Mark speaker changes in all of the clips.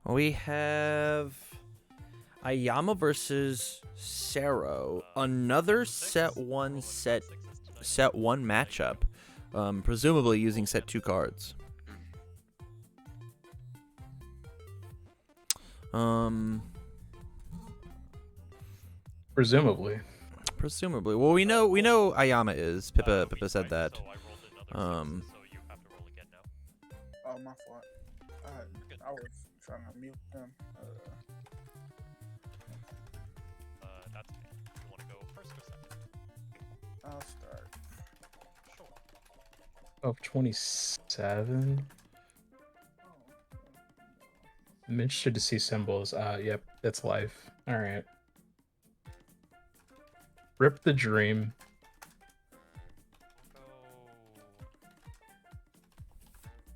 Speaker 1: We have Aoyama versus Sero. Another set one matchup. Presumably using set 2 cards.
Speaker 2: Presumably.
Speaker 1: Well, we know Aoyama is. Pippa said that.
Speaker 3: Oh, my fault. I was trying to mute them.
Speaker 4: That's me. You want to go first or second?
Speaker 3: I'll start.
Speaker 4: Sure.
Speaker 2: Of 27. I'm interested to see symbols. Yep, that's life. All right. Rip the dream.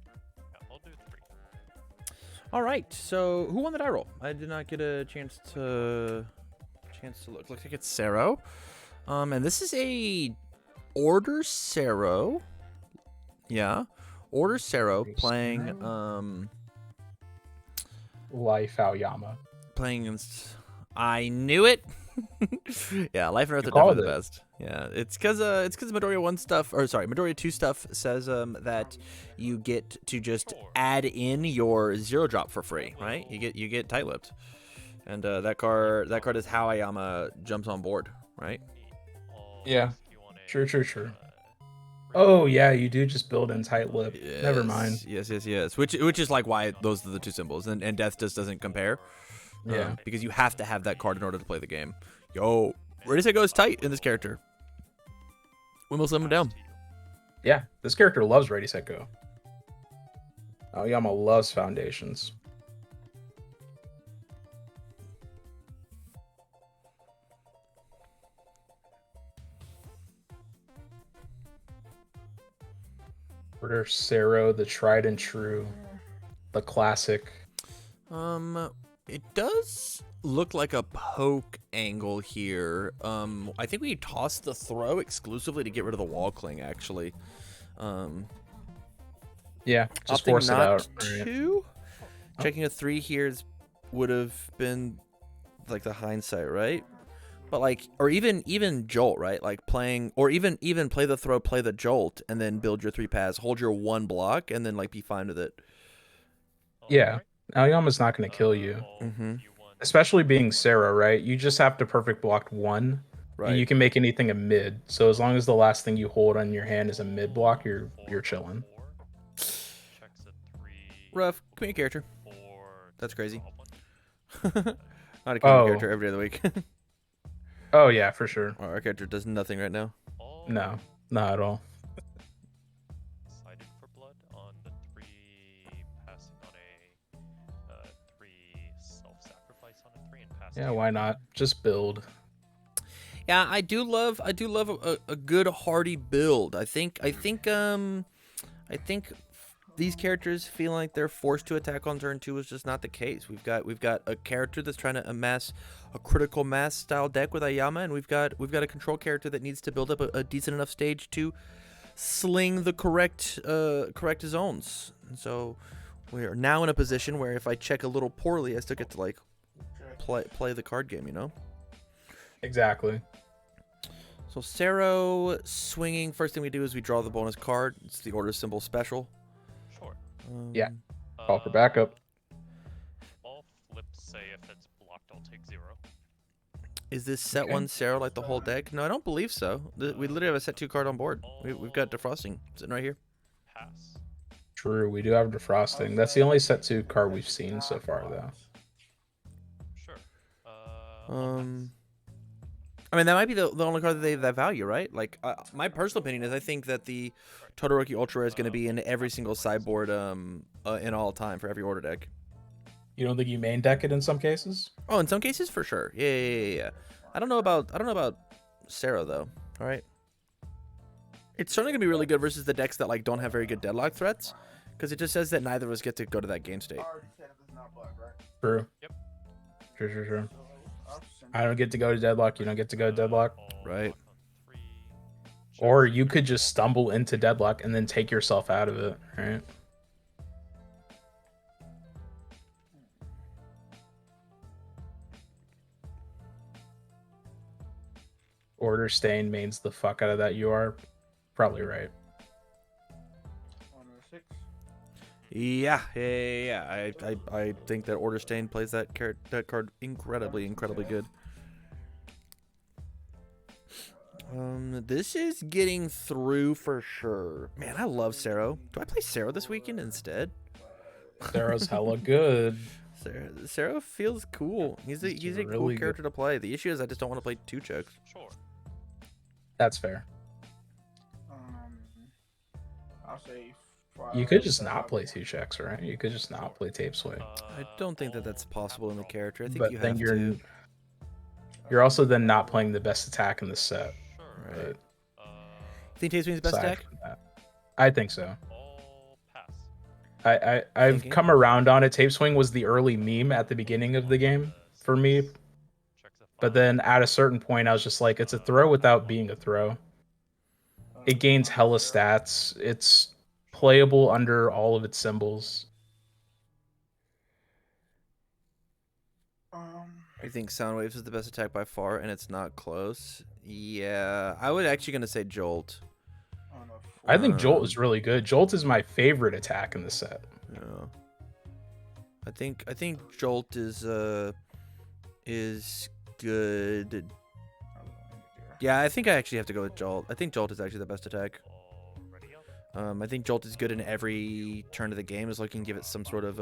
Speaker 4: Yeah, I'll do 3.
Speaker 1: All right. So who won the die roll? I did not get a chance to look. Looks like it's Sero. And this is a Order Sero. Yeah. Order Sero playing
Speaker 2: Life Aoyama.
Speaker 1: playing against. I knew it. Yeah, Life and Earth
Speaker 2: You
Speaker 1: are definitely
Speaker 2: called
Speaker 1: the
Speaker 2: it.
Speaker 1: best. Yeah, it's because Midoriya 1 stuff, or sorry, Midoriya 2 stuff says that you get to just add in your 0 drop for free, right? You get tight lipped, and that card is how Aoyama jumps on board, right?
Speaker 2: Yeah. True. Oh yeah, you do just build in tight lip.
Speaker 1: Yes,
Speaker 2: Never mind.
Speaker 1: Yes. Which is like why those are the 2 symbols, and death just doesn't compare.
Speaker 2: Yeah.
Speaker 1: Because you have to have that card in order to play the game. Yo, Ready Set Go is tight in this character. We must let him down.
Speaker 2: Yeah, this character loves Ready Set Go. Aoyama loves foundations. Order Sero, the tried and true, the classic.
Speaker 1: It does look like a poke angle here. I think we tossed the throw exclusively to get rid of the wall cling, actually.
Speaker 2: Yeah, just
Speaker 1: Opting
Speaker 2: force it
Speaker 1: not
Speaker 2: out.
Speaker 1: to. Checking a 3 here would have been like the hindsight, right? But like, or even jolt, right? Like playing, or even play the throw, play the jolt, and then build your 3 pass, hold your 1 block, and then like be fine with it.
Speaker 2: Yeah, Aoyama's not going to kill you.
Speaker 1: Mm-hmm.
Speaker 2: Especially being Sero, right? You just have to perfect block 1,
Speaker 1: Right.
Speaker 2: and you can make anything a mid. So as long as the last thing you hold on your hand is a mid block, you're chilling.
Speaker 4: Checks a 3.
Speaker 1: Rough. Command character.
Speaker 4: 4.
Speaker 1: That's crazy.
Speaker 4: Solve one.
Speaker 1: Not a command character every other week.
Speaker 2: Oh yeah, for sure.
Speaker 1: Our character does nothing right now.
Speaker 2: No, not at all.
Speaker 4: Decided for blood on the 3, passing on a 3 self-sacrifice on a 3 and passing.
Speaker 2: Yeah, why not? Just build.
Speaker 1: Yeah, I do love a good hardy build. I think these characters feeling like they're forced to attack on turn 2 is just not the case. We've got a character that's trying to amass a critical mass style deck with Aoyama, and we've got a control character that needs to build up a decent enough stage to sling the correct zones. And so we are now in a position where if I check a little poorly, I still get to like play the card game, you know?
Speaker 2: Exactly.
Speaker 1: So Sero swinging. First thing we do is we draw the bonus card. It's the order symbol special.
Speaker 4: Sure.
Speaker 2: Yeah. Call for backup.
Speaker 4: All flips say if it's blocked, I'll take 0.
Speaker 1: Is this set
Speaker 2: Okay.
Speaker 1: 1 Sero like the whole deck? No, I don't believe so. We literally have a set 2 card on board. We've got defrosting sitting right here.
Speaker 4: Pass.
Speaker 2: True, we do have defrosting. That's the only set 2 card we've seen so far, though.
Speaker 4: Sure.
Speaker 1: I mean, that might be the only card that they that value, right? Like, my personal opinion is I think that the Todoroki Ultra is going to be in every single sideboard in all time for every order deck.
Speaker 2: You don't think you main deck it in some cases?
Speaker 1: Oh, in some cases, for sure. Yeah. I don't know about Sero though. All right. It's certainly gonna be really good versus the decks that like don't have very good deadlock threats, because it just says that neither of us get to go to that game state.
Speaker 2: True.
Speaker 4: Yep.
Speaker 2: Sure. I don't get to go to deadlock. You don't get to go to deadlock.
Speaker 1: Right.
Speaker 2: Or you could just stumble into deadlock and then take yourself out of it, right? Order Stain mains the fuck out of that. You are probably right.
Speaker 3: On the 6.
Speaker 1: Yeah. I think that Order Stain plays that card incredibly good. This is getting through for sure. Man, I love Sero. Do I play Sero this weekend instead?
Speaker 2: Sero's hella good.
Speaker 1: Sero feels cool. He's a
Speaker 2: really
Speaker 1: cool
Speaker 2: good.
Speaker 1: character to play. The issue is I just don't want to play 2 checks.
Speaker 4: Sure.
Speaker 2: That's fair.
Speaker 3: I'll say.
Speaker 2: You could just not play 2 checks, right? You could just not play Tape Swing.
Speaker 1: I don't think that that's possible in the character. I think
Speaker 2: But
Speaker 1: you
Speaker 2: then
Speaker 1: have to.
Speaker 2: you're also then not playing the best attack in the set.
Speaker 4: Sure.
Speaker 1: Right.
Speaker 2: But
Speaker 1: You think Tape Swing's the best
Speaker 2: aside
Speaker 1: deck?
Speaker 2: from that, I think so.
Speaker 4: All pass.
Speaker 2: I've
Speaker 1: Thinking.
Speaker 2: come around on it. Tape Swing was the early meme at the beginning of the game for me.
Speaker 4: Checks a
Speaker 2: But
Speaker 4: 5.
Speaker 2: then at a certain point, I was just like, it's a throw without being a throw. It gains hella stats. It's playable under all of its symbols.
Speaker 1: I think Soundwaves is the best attack by far, and it's not close. Yeah, I would actually gonna say Jolt.
Speaker 2: I think Jolt is really good. Jolt is my favorite attack in the set.
Speaker 1: Yeah. I think Jolt is good. Yeah, I think I actually have to go with Jolt. I think Jolt is actually the best attack.
Speaker 4: Already up.
Speaker 1: I think Jolt is good in every turn of the game, as long as you can give it some sort of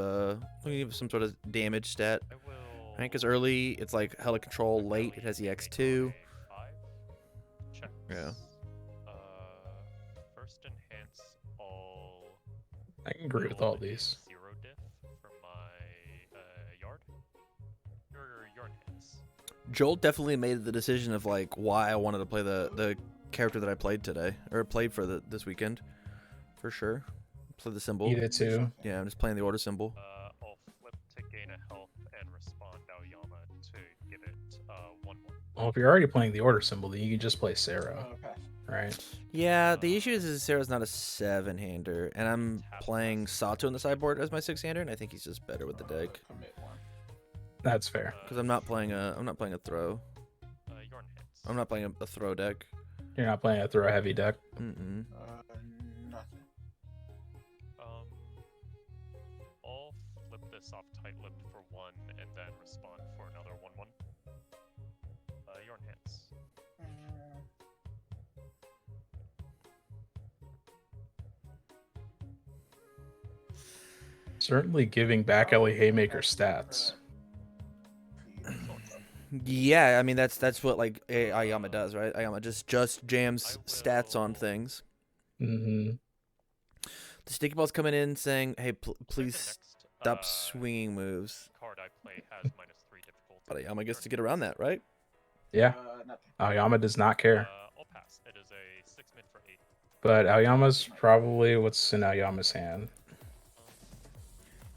Speaker 1: damage stat.
Speaker 4: I will.
Speaker 1: I think because early it's like hella control, late it has the X2.
Speaker 4: 5. Checks.
Speaker 1: Yeah.
Speaker 4: First enhance all.
Speaker 2: I can agree with all these.
Speaker 4: 0 diff from my yard. Your enhance.
Speaker 1: Jolt definitely made the decision of like why I wanted to play the character that I played today or played for this weekend, for sure. Play the symbol.
Speaker 2: Eat it too.
Speaker 1: Yeah, I'm just playing the order symbol.
Speaker 4: I'll flip to gain a health and respond Aoyama to give it 1/1.
Speaker 2: Well, if you're already playing the order symbol, then you can just play Sero, right?
Speaker 1: Yeah, the issue is Sarah's not a 7-hander, and I'm playing Sato in the sideboard as my 6-hander, and I think he's just better with the deck
Speaker 2: That's fair.
Speaker 1: because I'm not playing a throw.
Speaker 4: Your enhance.
Speaker 1: I'm not playing a throw deck.
Speaker 2: You're not playing a throw heavy deck.
Speaker 1: Mm-mm.
Speaker 3: Nothing.
Speaker 4: I'll flip this off tight lipped for 1 and then respond for another 1/1. Your enhance.
Speaker 2: Certainly giving back Ellie Haymaker stats.
Speaker 1: Yeah, I mean that's what like Aoyama does, right? Aoyama just jams stats on things.
Speaker 2: Mm-hmm.
Speaker 1: The sticky ball's coming in saying, "Hey, please
Speaker 4: Next,
Speaker 1: stop swinging moves."
Speaker 4: Card I play has -3 difficulty.
Speaker 1: But Aoyama gets to get around that, right?
Speaker 2: Yeah,
Speaker 3: Nothing.
Speaker 2: Aoyama does not care.
Speaker 4: I'll pass. It is a 6 mid for 8.
Speaker 2: But Aoyama's probably what's in Aoyama's hand.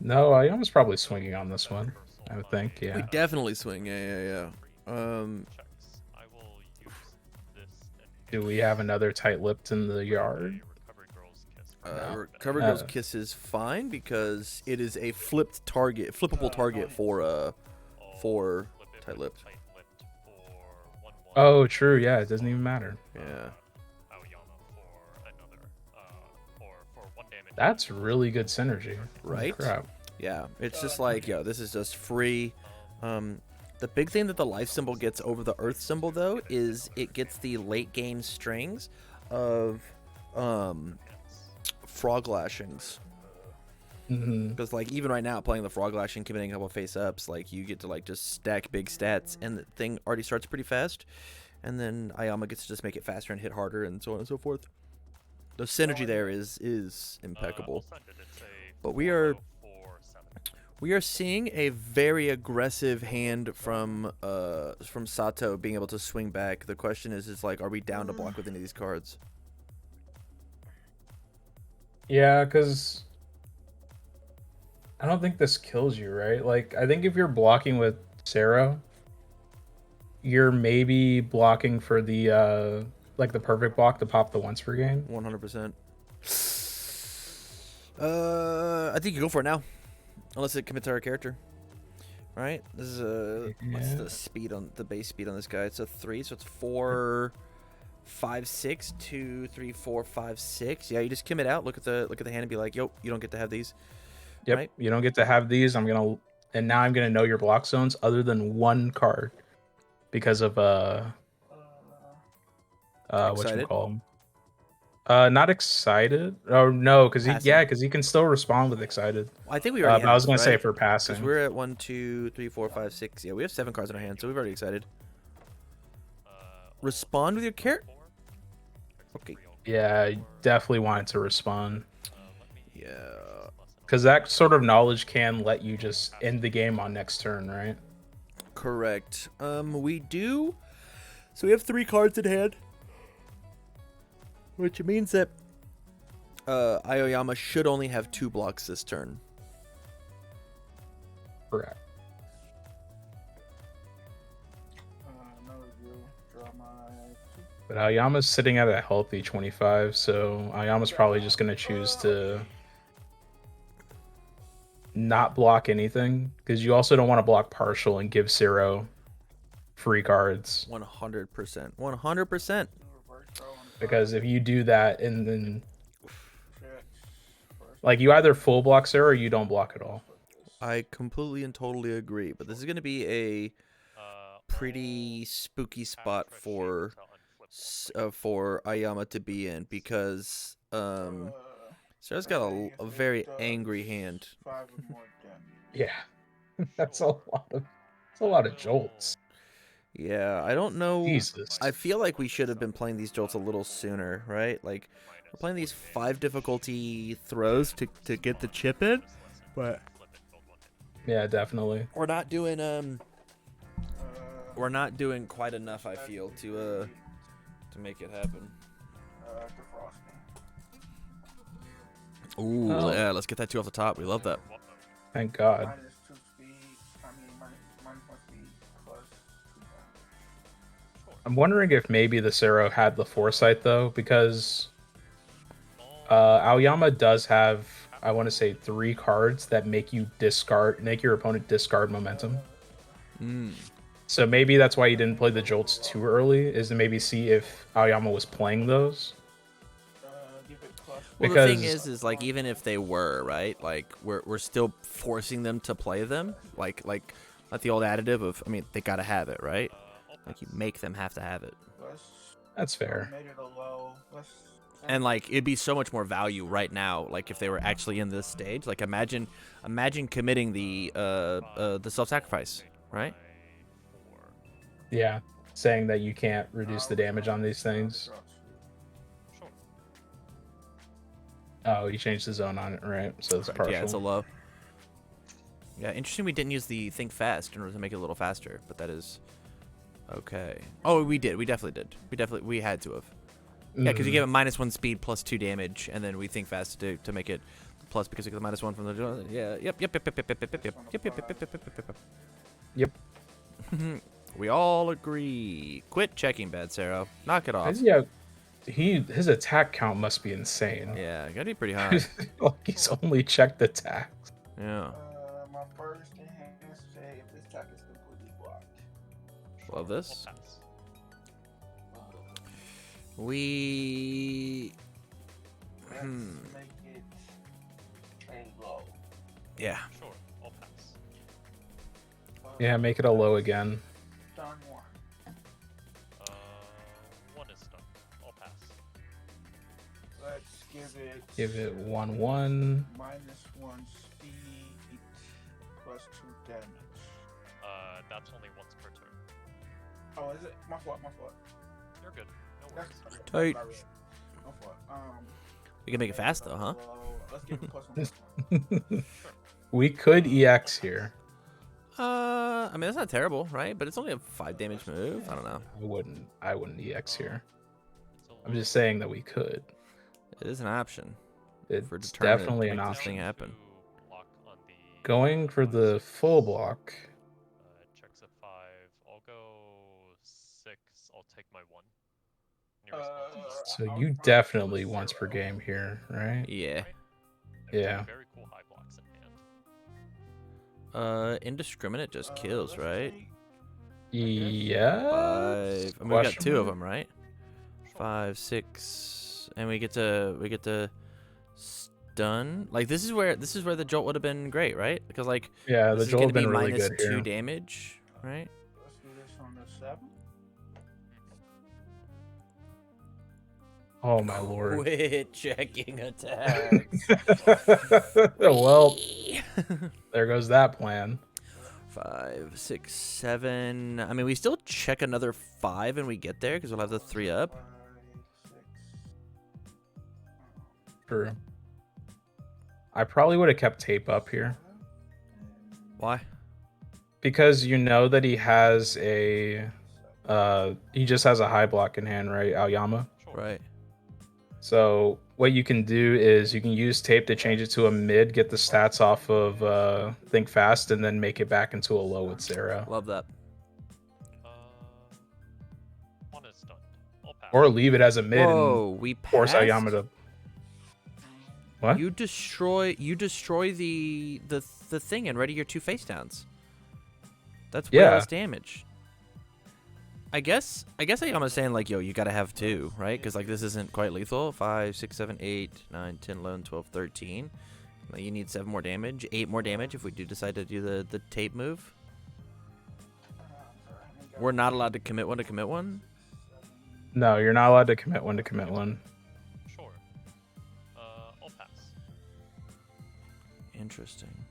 Speaker 2: No, Aoyama's probably swinging on this one. I would think,
Speaker 1: We
Speaker 2: yeah.
Speaker 1: definitely swing. Yeah.
Speaker 4: Checks. I will use this.
Speaker 2: Do we have another tight-lipped in the yard?
Speaker 4: Recovery Girl's Kiss.
Speaker 1: Recovery Girl's Kiss is fine because it is a flippable target for tight-lipped.
Speaker 4: Tight-lipped for 1/1.
Speaker 2: Oh, true. Yeah, it doesn't even matter.
Speaker 1: Yeah.
Speaker 4: Aoyama for another. For 1 damage.
Speaker 2: That's really good synergy. Holy
Speaker 1: Right?
Speaker 2: crap.
Speaker 1: Yeah, it's just like, yo, this is just free. The big thing that the life symbol gets over the earth symbol, though, is it gets the late game strings of frog lashings.
Speaker 2: Mm-hmm.
Speaker 1: Because, like, even right now, playing the frog lashing, committing a couple face ups, like, you get to, like, just stack big stats, and the thing already starts pretty fast. And then Aoyama gets to just make it faster and hit harder, and so on and so forth. The synergy there is impeccable. But we are seeing a very aggressive hand from Sato being able to swing back. The question is like, are we down to block with any of these cards?
Speaker 2: Yeah, because I don't think this kills you, right? Like, I think if you're blocking with Sero, you're maybe blocking for the like the perfect block to pop the once per game.
Speaker 1: 100%. I think you go for it now, unless it commits our character. right? This is a what's the speed on the base speed on this guy? It's a 3, so it's 4, 5, 6, 2, 3, 4, 5, 6. Yeah, you just commit out. Look at the hand and be like, "Yo, you don't get to have these."
Speaker 2: Yep,
Speaker 1: Right?
Speaker 2: you don't get to have these. And now I'm gonna know your block zones other than one card because of
Speaker 1: Excited?
Speaker 2: whatchamacallit. Not excited. Oh no, because
Speaker 1: Passing.
Speaker 2: he can still respond with excited.
Speaker 1: I think we already
Speaker 2: But
Speaker 1: have.
Speaker 2: I was gonna say
Speaker 1: right?
Speaker 2: for
Speaker 1: Because
Speaker 2: passing.
Speaker 1: we're at 1, 2, 3, 4, 5, 6. Yeah, we have 7 cards in our hand, so we've already excited. Respond with your character. Okay.
Speaker 2: Yeah, I definitely wanted to respond
Speaker 1: Yeah.
Speaker 2: because that sort of knowledge can let you just end the game on next turn, right?
Speaker 1: Correct. We do. So we have 3 cards in hand, which means that Aoyama should only have 2 blocks this turn.
Speaker 2: Correct.
Speaker 3: No review. Draw my 2.
Speaker 2: But Aoyama's sitting at a healthy 25, so Aoyama's probably just gonna choose to not block anything because you also don't want to block partial and give Sero free cards
Speaker 1: 100%. 100%.
Speaker 3: Reverse throw on the
Speaker 2: because if you do that and then
Speaker 3: check.
Speaker 2: like you either full block Sero or you don't block at all.
Speaker 1: I completely and totally agree, but this is going to be a pretty spooky spot for Aoyama to be in because Sero's got a very angry hand.
Speaker 3: 5 or more damage.
Speaker 2: Yeah, that's a lot of jolts.
Speaker 1: Yeah, I don't know.
Speaker 2: Jesus.
Speaker 1: I feel like we should have been playing these jolts a little sooner, right? Like, we're playing these 5 difficulty throws to get the chip in, but
Speaker 2: Yeah, definitely.
Speaker 1: we're not doing quite enough. I feel to make it happen. Ooh,
Speaker 2: Oh.
Speaker 1: yeah, let's get that 2 off the top. We love that.
Speaker 2: Thank God.
Speaker 3: Minus 2 speed. Minus 1 speed plus 2 damage.
Speaker 2: I'm wondering if maybe the Sero had the foresight though, because Aoyama does have, I want to say, 3 cards that make your opponent discard momentum. So maybe that's why you didn't play the jolts too early, is to maybe see if Aoyama was playing those.
Speaker 3: Give it plus
Speaker 1: Well, the thing
Speaker 2: Because-
Speaker 1: is like even if they were right, like we're still forcing them to play them, like not the old additive of, I mean, they gotta have it, right? Like you make them have to have it,
Speaker 2: That's fair.
Speaker 3: Made it a low.
Speaker 1: and like it'd be so much more value right now, like if they were actually in this stage. Like imagine committing the self-sacrifice, right?
Speaker 2: Yeah, saying that you can't reduce the damage on these things. Oh, you changed the zone on it, right? So it's partial.
Speaker 1: Yeah, it's a low. Yeah, interesting. We didn't use the think fast in order to make it a little faster, but that is okay. Oh, we did. We definitely did. We had to have. Yeah, because you give it -1 speed plus 2 damage, and then we think fast to make it plus because you get the -1 from the. Yeah. Yep. We all agree. Quit checking, Bad Sero. Knock it off.
Speaker 2: Yeah, his attack count must be insane.
Speaker 1: Yeah, gotta be pretty high.
Speaker 2: Like he's only checked attacks.
Speaker 1: Yeah.
Speaker 3: My first enhanced say if this attack is completely blocked.
Speaker 1: Love this.
Speaker 4: I'll pass.
Speaker 1: We.
Speaker 3: Let's make it a low.
Speaker 1: Yeah.
Speaker 4: Sure, I'll pass.
Speaker 2: Yeah, make it a low again.
Speaker 3: Darn more.
Speaker 4: 1 is stuck. I'll pass.
Speaker 3: Let's
Speaker 2: Give it 1/1.
Speaker 3: -1 speed plus 2 damage.
Speaker 4: That's only once per turn.
Speaker 3: Oh, is it? My fault.
Speaker 4: You're good. No worries.
Speaker 3: That's
Speaker 1: Tight.
Speaker 3: My fault.
Speaker 1: We can make it fast though, huh?
Speaker 3: Let's give it +1.
Speaker 2: We could EX here.
Speaker 1: I mean that's not terrible, right? But it's only a 5 damage move. I don't know.
Speaker 2: I wouldn't EX here.
Speaker 4: It's a
Speaker 2: I'm
Speaker 4: low
Speaker 2: just saying that we could.
Speaker 1: It is an option.
Speaker 2: It's
Speaker 1: For determinant
Speaker 2: definitely
Speaker 1: to
Speaker 2: an
Speaker 1: make this
Speaker 2: option.
Speaker 1: thing happen.
Speaker 4: to block on the
Speaker 2: Going for the full block.
Speaker 4: checks at 5. I'll go 6. I'll take my 1. In your response.
Speaker 2: So you definitely once per game here, right?
Speaker 1: Yeah.
Speaker 4: Right?
Speaker 2: Yeah.
Speaker 4: Very cool high blocks in
Speaker 1: Indiscriminate just kills, right?
Speaker 2: Yeah.
Speaker 1: 5. I mean, we got 2 of them, right? 5, 6, and we get to stun. Like this is where the jolt would have been great, right? Because like
Speaker 2: Yeah,
Speaker 1: this
Speaker 2: the
Speaker 1: is
Speaker 2: jolt
Speaker 1: gonna
Speaker 2: have
Speaker 1: be
Speaker 2: been really good
Speaker 1: -2
Speaker 2: here.
Speaker 1: damage, right?
Speaker 3: Let's do this on the 7.
Speaker 2: Oh my lord.
Speaker 1: Quit checking attacks.
Speaker 2: Well, there goes that plan.
Speaker 1: 5, 6, 7. I mean, we still check another 5 and we get there because we'll have the 3 up.
Speaker 3: 5, 6.
Speaker 2: True. I probably would have kept tape up here
Speaker 1: Why?
Speaker 2: because you know that he has a he just has a high block in hand, right? Aoyama.
Speaker 4: Sure.
Speaker 1: Right.
Speaker 2: So what you can do is you can use tape to change it to a mid, get the stats off of Think Fast, and then make it back into a low with Sero.
Speaker 1: Love that.
Speaker 4: One is stunned. I'll pass.
Speaker 2: Or leave it as a mid
Speaker 1: Whoa, we
Speaker 2: and force
Speaker 1: passed?
Speaker 2: Aoyama to. What?
Speaker 1: You destroy the thing and ready your 2 face downs. That's way
Speaker 2: Yeah.
Speaker 1: less damage. I guess Aoyama's saying like, yo, you gotta have 2, right? Because like this isn't quite lethal. 5, 6, 7, 8, 9, 10, 11, 12, 13. Like, you need 7 more damage, 8 more damage if we do decide to do the tape move. We're not allowed to commit one to commit one.
Speaker 2: No, you're not allowed to commit one to commit one.
Speaker 4: Sure. I'll pass.
Speaker 1: Interesting.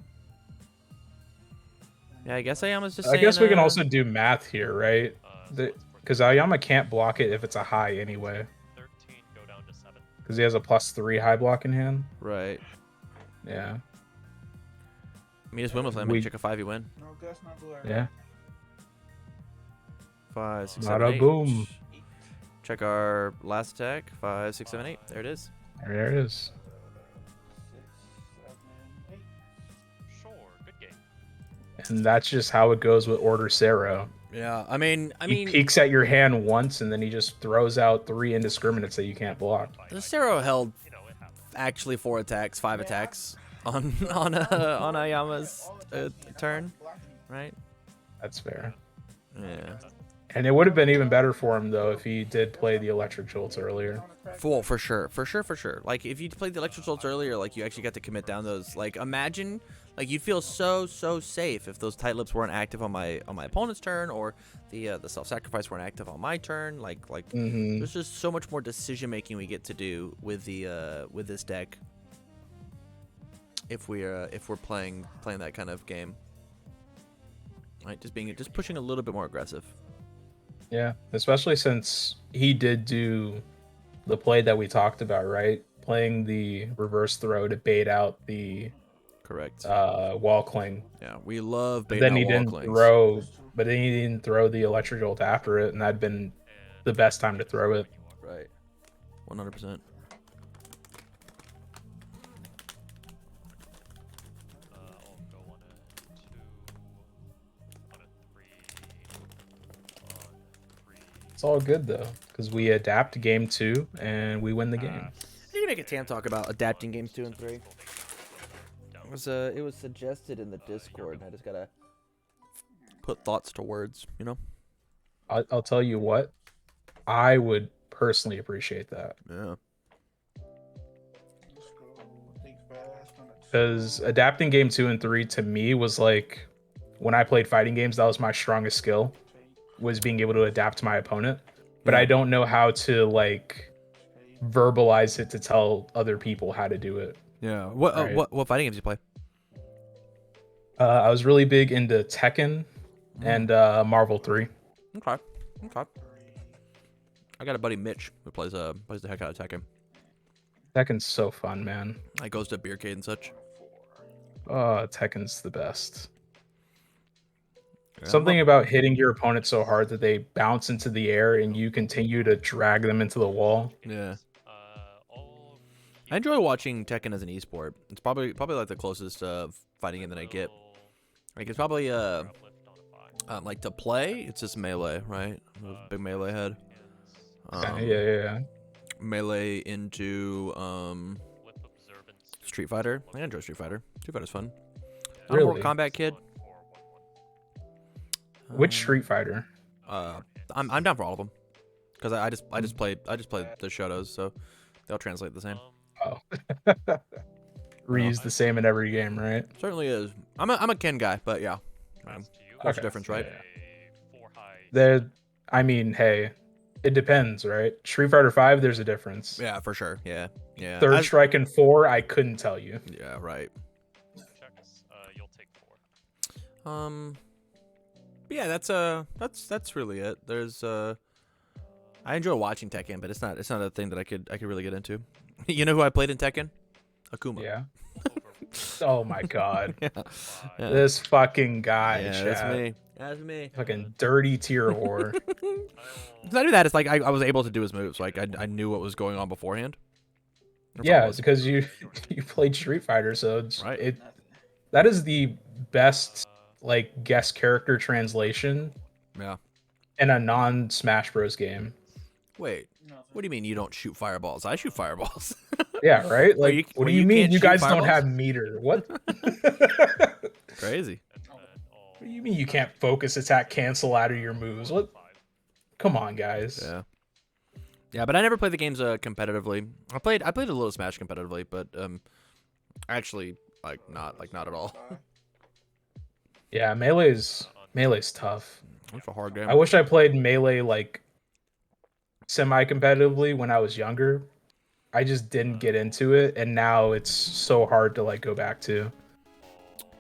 Speaker 1: Yeah, I guess Aoyama's just
Speaker 2: I
Speaker 1: saying,
Speaker 2: guess we can also do math here, right?
Speaker 4: So it's
Speaker 2: Because Aoyama can't block it if it's a high anyway.
Speaker 4: 13, go down to 7.
Speaker 2: Because he has a +3 high block in hand.
Speaker 1: Right.
Speaker 2: Yeah.
Speaker 1: I mean, just win with him.
Speaker 2: We-
Speaker 1: Check a 5, you win.
Speaker 3: No guess, no glare.
Speaker 2: Yeah.
Speaker 1: 5, 6,
Speaker 2: Bada
Speaker 1: 7, 8.
Speaker 2: boom.
Speaker 1: Check our last attack. 5, 6, 7, 8. There it is.
Speaker 2: There it is.
Speaker 3: 6, 7, 8.
Speaker 4: Sure, good game.
Speaker 2: And that's just how it goes with Order Sero.
Speaker 1: Yeah, I mean,
Speaker 2: He peeks at your hand once, and then he just throws out 3 indiscriminates that you can't block.
Speaker 1: the Sero held
Speaker 4: You know, it happens.
Speaker 1: actually 4 attacks, 5 attacks on Aoyama's turn, right?
Speaker 2: That's fair.
Speaker 1: Yeah.
Speaker 2: And it would have been even better for him, though, if he did play the Electric Jolts earlier.
Speaker 1: For sure. Like, if you played the Electric Jolts earlier, like, you actually got to commit down those. Like, imagine, like, you'd feel so safe if those tight lips weren't active on my opponent's turn, or the self-sacrifice weren't active on my turn. Like,
Speaker 2: Mm-hmm.
Speaker 1: there's just so much more decision making we get to do with the with this deck. If we're playing that kind of game, right? Just pushing a little bit more aggressive.
Speaker 2: Yeah, especially since he did do the play that we talked about, right? Playing the reverse throw to bait out the
Speaker 1: Correct.
Speaker 2: wall cling.
Speaker 1: Yeah, we love
Speaker 2: But
Speaker 1: baiting
Speaker 2: then
Speaker 1: out
Speaker 2: he
Speaker 1: wall
Speaker 2: didn't
Speaker 1: clings.
Speaker 2: throw. But then he didn't throw the Electric Jolt after it, and that'd been the best time to throw it.
Speaker 1: Right. 100%.
Speaker 4: I'll go on a 2, on a 3, on 3.
Speaker 2: It's all good though, because we adapt game 2 and we win the game.
Speaker 1: You can make a Tam talk about adapting games 2 and 3. It was suggested in the Discord, and I just gotta put thoughts to words, you know?
Speaker 2: I'll tell you what, I would personally appreciate that,
Speaker 1: Yeah.
Speaker 3: Let's go. Think fast on the 2.
Speaker 2: because adapting game 2 and 3 to me was like, when I played fighting games, that was my strongest skill, was being able to adapt to my opponent. But I don't know how to like verbalize it to tell other people how to do it.
Speaker 1: Yeah. What
Speaker 2: Right.
Speaker 1: what fighting games you play?
Speaker 2: I was really big into Tekken and Marvel 3.
Speaker 1: Okay. I got a buddy Mitch who plays the heck out of Tekken.
Speaker 2: Tekken's so fun, man.
Speaker 1: Like goes to Beercade and such.
Speaker 2: Oh, Tekken's the best.
Speaker 1: Yeah,
Speaker 2: Something about hitting your opponent so hard that they bounce into the air and you continue to drag them into the wall.
Speaker 1: Yeah.
Speaker 4: I'll
Speaker 1: I enjoy watching Tekken as an esport. It's probably like the closest fighting game that I get. Like it's probably
Speaker 4: uplift on a 5.
Speaker 1: like to play, it's just melee, right? Big melee head.
Speaker 2: Yeah.
Speaker 1: Melee into
Speaker 4: Flip observance.
Speaker 1: Street Fighter. I enjoy Street Fighter. Street Fighter's fun. I'm a
Speaker 2: Really?
Speaker 1: Mortal Kombat kid.
Speaker 2: Which Street Fighter?
Speaker 1: I'm down for all of them, because I just played the Shadows, so they'll translate the same.
Speaker 2: Oh, reuse the same in every game, right?
Speaker 1: Certainly is. I'm a Ken guy, but yeah. What's the difference, right?
Speaker 2: I mean, hey, it depends, right? Street Fighter 5, there's a difference.
Speaker 1: Yeah, for sure. Yeah.
Speaker 2: Third Strike and 4, I couldn't tell you.
Speaker 1: Yeah, right.
Speaker 4: You'll take 4.
Speaker 1: Yeah, that's really it. There's I enjoy watching Tekken, but it's not a thing that I could really get into. You know who I played in Tekken? Akuma.
Speaker 2: Yeah. Oh my god.
Speaker 1: Yeah.
Speaker 2: This fucking guy.
Speaker 1: Yeah,
Speaker 2: chat.
Speaker 1: That's me.
Speaker 2: Fucking dirty tier whore.
Speaker 1: It's not even that. It's like I was able to do his moves. Like I knew what was going on beforehand.
Speaker 2: Yeah, it's because you played Street Fighter, so it's,
Speaker 1: Right.
Speaker 2: that is the best like guest character translation
Speaker 1: Yeah.
Speaker 2: in a non-Smash Bros game.
Speaker 1: Wait. What do you mean you don't shoot fireballs? I shoot fireballs.
Speaker 2: Yeah, right? Like, what do you mean
Speaker 1: can't
Speaker 2: you
Speaker 1: shoot
Speaker 2: guys
Speaker 1: fireballs?
Speaker 2: don't have meter? What?
Speaker 1: Crazy.
Speaker 2: What do you mean you can't focus attack cancel out of your moves? What? Come on, guys.
Speaker 1: Yeah. Yeah, but I never played the games competitively. I played a little Smash competitively, but actually not at all.
Speaker 2: Yeah, Melee's tough.
Speaker 1: It's a hard game.
Speaker 2: I wish I played Melee like semi-competitively when I was younger. I just didn't get into it, and now it's so hard to like go back to.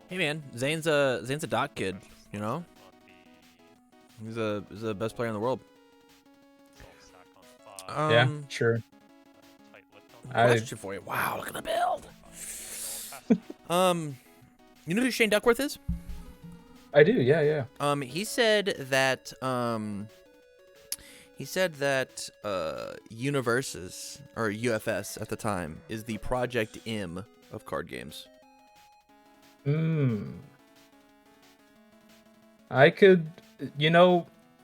Speaker 1: Hey man, Zane's a dot kid, you know? He's the best player in the world.
Speaker 2: Yeah, sure.
Speaker 1: Question for you. Wow, look at the build. You know who Shane Duckworth is?
Speaker 2: I do, yeah.
Speaker 1: He said that Universes, or UFS at the time, is the Project M of card games.
Speaker 2: I could,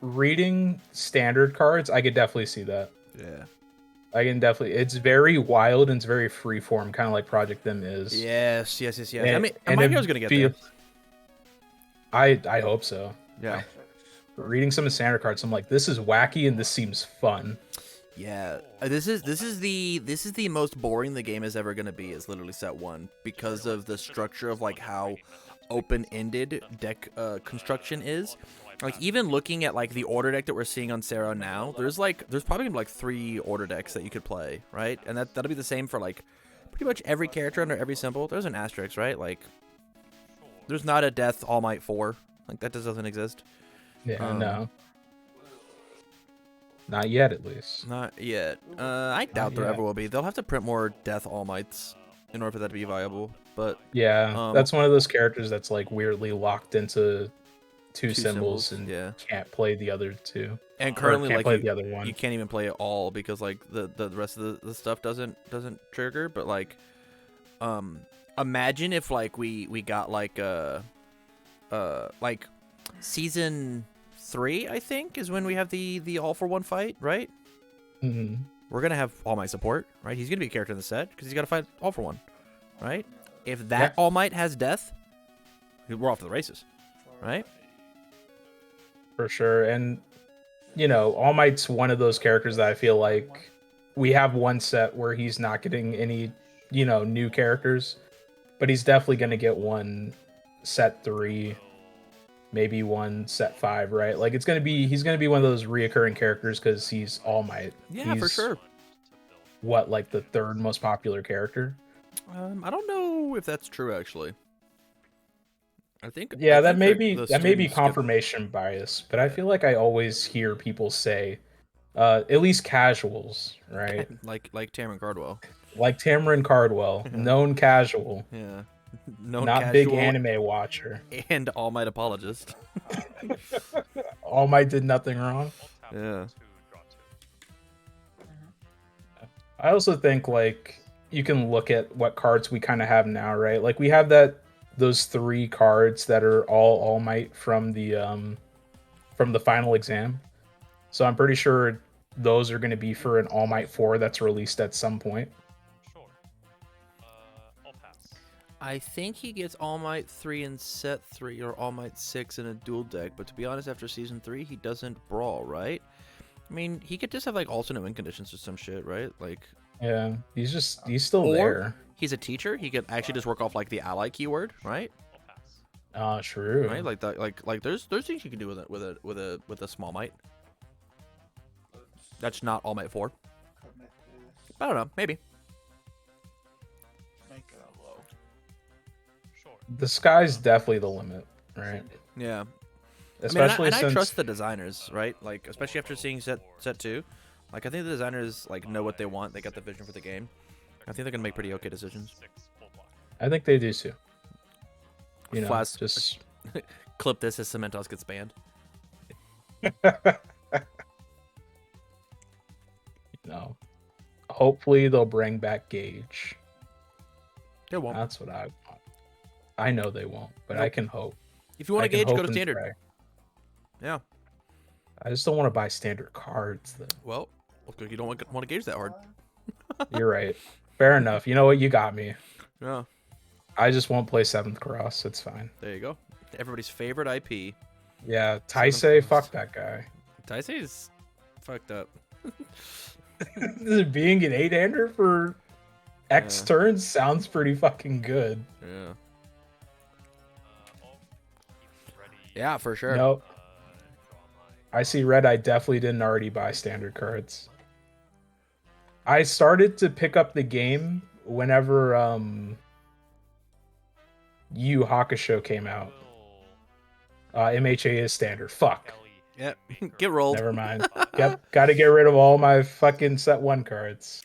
Speaker 2: reading standard cards, I could definitely see that.
Speaker 1: Yeah.
Speaker 2: I can definitely. It's very wild and it's very freeform, kind of like Project M is.
Speaker 1: Yes.
Speaker 2: And,
Speaker 1: I mean, my hero's gonna get there.
Speaker 2: I hope so.
Speaker 1: Yeah.
Speaker 2: Reading some of the standard cards, I'm like, this is wacky and this seems fun.
Speaker 1: Yeah. This is the most boring the game is ever gonna be. Is literally set 1 because of the structure of like how open-ended deck construction is. Like even looking at like the order deck that we're seeing on Sero now, there's probably gonna be like 3 order decks that you could play, right? And that'll be the same for like pretty much every character under every symbol. There's an asterisk, right? Like there's not a Death All Might 4. Like that just doesn't exist.
Speaker 2: Yeah, no. Not yet, at least.
Speaker 1: Not yet. I doubt there ever will be. They'll have to print more Death All Mights in order for that to be viable. But
Speaker 2: yeah, that's one of those characters that's like weirdly locked into two symbols and can't play the other 2.
Speaker 1: And currently,
Speaker 2: can't
Speaker 1: like
Speaker 2: play the other one.
Speaker 1: You can't even play it all because like the rest of the stuff doesn't trigger. But like, imagine if like we got like like season 3, I think, is when we have the All for One fight, right?
Speaker 2: Mm-hmm.
Speaker 1: We're gonna have All Might support, right? He's gonna be a character in the set because he's got to fight All for One, right? If that All Might has death, we're off to the races, right?
Speaker 2: For sure. And All Might's one of those characters that I feel like we have one set where he's not getting any new characters, but he's definitely gonna get one set 3, maybe one set 5, right? Like he's gonna be one of those reoccurring characters because he's All Might.
Speaker 1: Yeah, for sure.
Speaker 2: What, like the 3rd most popular character?
Speaker 1: I don't know if that's true actually. I think
Speaker 2: that may be confirmation bias, but I feel like I always hear people say, at least casuals, right?
Speaker 1: like TamCardwell.
Speaker 2: Like Cardwell, known casual.
Speaker 1: Yeah.
Speaker 2: Not big anime watcher.
Speaker 1: And All Might apologist.
Speaker 2: All Might did nothing wrong.
Speaker 1: Yeah.
Speaker 2: I also think like you can look at what cards we kind of have now, right? Like we have those 3 cards that are All Might from the final exam. So I'm pretty sure those are going to be for an All Might 4 that's released at some point.
Speaker 4: Sure. I'll pass.
Speaker 1: I think he gets All Might 3 in set 3 or All Might 6 in a dual deck, but to be honest, after Season 3, he doesn't brawl, right? I mean, he could just have like alternate win conditions or some shit, right? Like,
Speaker 2: Yeah, he's still
Speaker 1: or
Speaker 2: there.
Speaker 1: he's a teacher. He could actually just work off like the ally keyword, right?
Speaker 4: I'll pass.
Speaker 2: True.
Speaker 1: Right? Like that. Like there's things you can do with a small might.
Speaker 3: Let's
Speaker 1: That's not All Might 4.
Speaker 3: commit this.
Speaker 1: I don't know. Maybe.
Speaker 3: Make it a low.
Speaker 4: Sure.
Speaker 2: The sky's definitely the limit, right?
Speaker 3: Send it.
Speaker 1: Yeah.
Speaker 2: Especially
Speaker 1: I
Speaker 2: since
Speaker 1: trust the designers, right? Like, especially after seeing set 2. Like, I think the designers like know what they want. They got the vision for the game. I think they're gonna make pretty okay decisions.
Speaker 4: 6 full block.
Speaker 2: I think they do too. You know,
Speaker 1: Flash-
Speaker 2: just
Speaker 1: Clip this as Cementos gets banned.
Speaker 2: no. Hopefully they'll bring back Gage.
Speaker 1: They won't.
Speaker 2: That's what I want. I know they won't, but I
Speaker 1: Nope.
Speaker 2: can hope.
Speaker 1: If you want
Speaker 2: I
Speaker 1: to
Speaker 2: can
Speaker 1: gauge, go
Speaker 2: hope
Speaker 1: to
Speaker 2: and
Speaker 1: standard.
Speaker 2: pray.
Speaker 1: Yeah.
Speaker 2: I just don't want to buy standard cards though.
Speaker 1: Well, you don't want to gauge that hard.
Speaker 2: You're right. Fair enough. You know what? You got me.
Speaker 1: Yeah.
Speaker 2: I just won't play 7th Cross. It's fine.
Speaker 1: There you go. Everybody's favorite IP.
Speaker 2: Yeah,
Speaker 1: 7th
Speaker 2: Taisei,
Speaker 1: Cross.
Speaker 2: fuck that guy.
Speaker 1: Taisei's fucked up.
Speaker 2: Being an 8-hander for X
Speaker 1: Yeah.
Speaker 2: turns sounds pretty fucking good.
Speaker 1: Yeah.
Speaker 4: I'll keep ready.
Speaker 1: Yeah, for sure.
Speaker 2: Nope.
Speaker 4: Draw my.
Speaker 2: I see red. I definitely didn't already buy standard cards. I started to pick up the game whenever Yu Hakusho came out. MHA is standard. Fuck.
Speaker 1: Yep. Get rolled.
Speaker 2: Never mind. Yep. Got to get rid of all my fucking set 1 cards.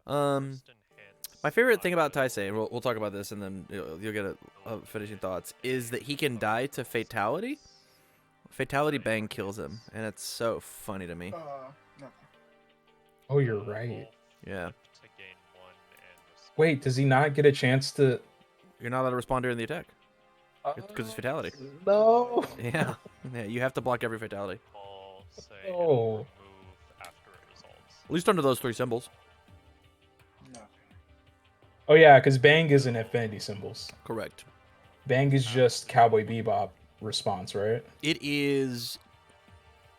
Speaker 1: My favorite thing about Taisei, and we'll talk about this, and then you'll get finishing thoughts, is that he can die to fatality. Fatality bang kills him, and it's so funny to me.
Speaker 3: Nothing.
Speaker 2: Oh, you're right.
Speaker 1: Yeah.
Speaker 4: To gain 1 and respond.
Speaker 2: Wait, does he not get a chance to?
Speaker 1: You're not allowed to respond during the attack because it's fatality.
Speaker 2: No.
Speaker 1: Yeah. Yeah. You have to block every fatality.
Speaker 4: I'll say
Speaker 2: Oh.
Speaker 4: remove after it resolves.
Speaker 1: At least under those 3 symbols.
Speaker 3: Nothing.
Speaker 2: Oh yeah, because Bang isn't Infinity Symbols.
Speaker 1: Correct.
Speaker 2: Bang is just Cowboy Bebop response, right?
Speaker 1: It is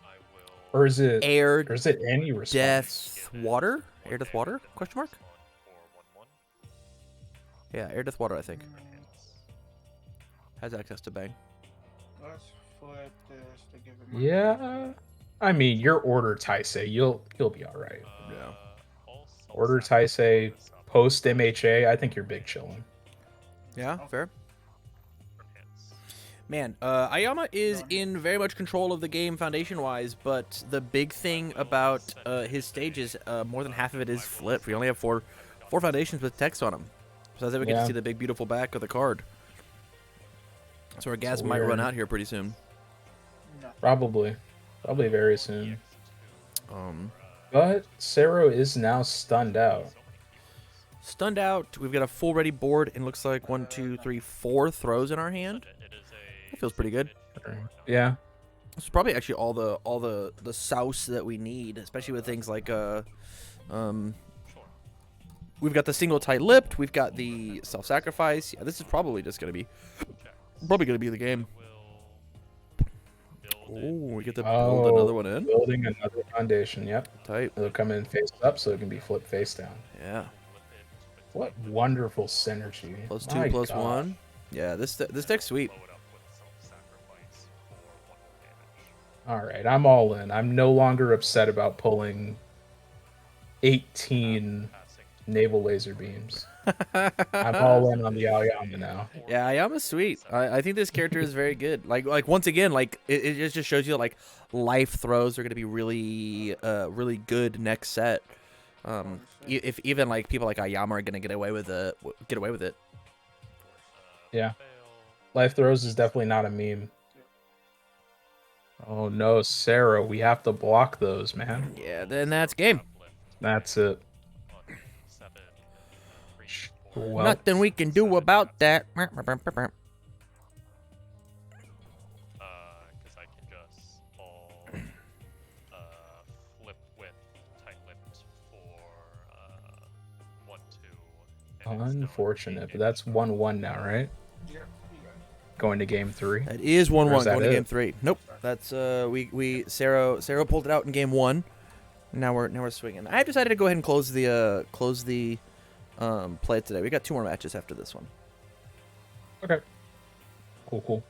Speaker 4: I will.
Speaker 2: Or is it?
Speaker 1: air,
Speaker 2: Or is it any response?
Speaker 1: death, water. Air, death, water? Question mark.
Speaker 4: For 1/1.
Speaker 1: Yeah, air, death, water. I think
Speaker 4: Different hands.
Speaker 1: has access to bang.
Speaker 3: Let's flip this to give him.
Speaker 2: Yeah. I mean, your order Taisei, you'll be all right.
Speaker 1: Yeah.
Speaker 4: I'll
Speaker 2: Order
Speaker 4: self-sacrifice
Speaker 2: Taisei
Speaker 4: this up.
Speaker 2: post MHA, I think you're big chilling.
Speaker 1: Yeah, fair.
Speaker 4: Different hands.
Speaker 1: Man, Aoyama is in very much control of the game foundation-wise, but the big thing about his stages, more than half of it is flip. We only have four foundations with text on them. So that we get to
Speaker 2: Yeah.
Speaker 1: see the big, beautiful back of the card. So our gas
Speaker 2: So
Speaker 1: might run
Speaker 2: weird.
Speaker 1: out here pretty soon.
Speaker 3: Nothing.
Speaker 2: Probably very soon.
Speaker 1: Um,
Speaker 2: But Sero is now stunned out.
Speaker 1: stunned out. We've got a full ready board, and looks like 1, 2, 3, 4 throws in our hand.
Speaker 4: It is a.
Speaker 1: That feels pretty good.
Speaker 2: Yeah.
Speaker 1: This is probably actually all the sauce that we need, especially with things like we've got the single tight lipped, we've got the self-sacrifice. Yeah, this is probably just gonna be the game. Oh, we get to build another one in.
Speaker 2: Building another foundation, yep.
Speaker 1: Tight.
Speaker 2: It'll come in face up so it can be flipped face down.
Speaker 1: Yeah.
Speaker 2: What wonderful synergy.
Speaker 1: +2,
Speaker 2: My
Speaker 1: +1.
Speaker 2: God.
Speaker 1: Yeah, this deck's sweet.
Speaker 4: Blow it up with self-sacrifice for 1 damage.
Speaker 2: Alright, I'm all in. I'm no longer upset about pulling 18
Speaker 4: Passing
Speaker 2: naval laser beams. I'm all in on the Aoyama now.
Speaker 1: Yeah, Ayama's sweet. I think this character is very good. Like once again, like it just shows you that, like, life throws are gonna be really really good next set. If even like people like Aoyama are gonna get away with it.
Speaker 2: Yeah.
Speaker 4: fail.
Speaker 2: Life throws is definitely not a meme. Oh no, Sarah, we have to block those, man.
Speaker 1: Yeah, then that's game.
Speaker 4: Uplift
Speaker 2: That's it.
Speaker 4: on 7, 3, 4.
Speaker 2: Well,
Speaker 1: Nothing we can do about that.
Speaker 4: Because I can just all flip with tight lipped for 1, 2,
Speaker 2: Unfortunate, but that's 1-1 now, right?
Speaker 3: Yep, you got it.
Speaker 2: Going to game 3.
Speaker 1: That is 1-1
Speaker 2: Or is that
Speaker 1: going to
Speaker 2: it?
Speaker 1: game 3. Nope. That's Sero pulled it out in game 1. Now we're swinging. I decided to go ahead and close the play today. We got 2 more matches after this one.
Speaker 2: Okay. Cool.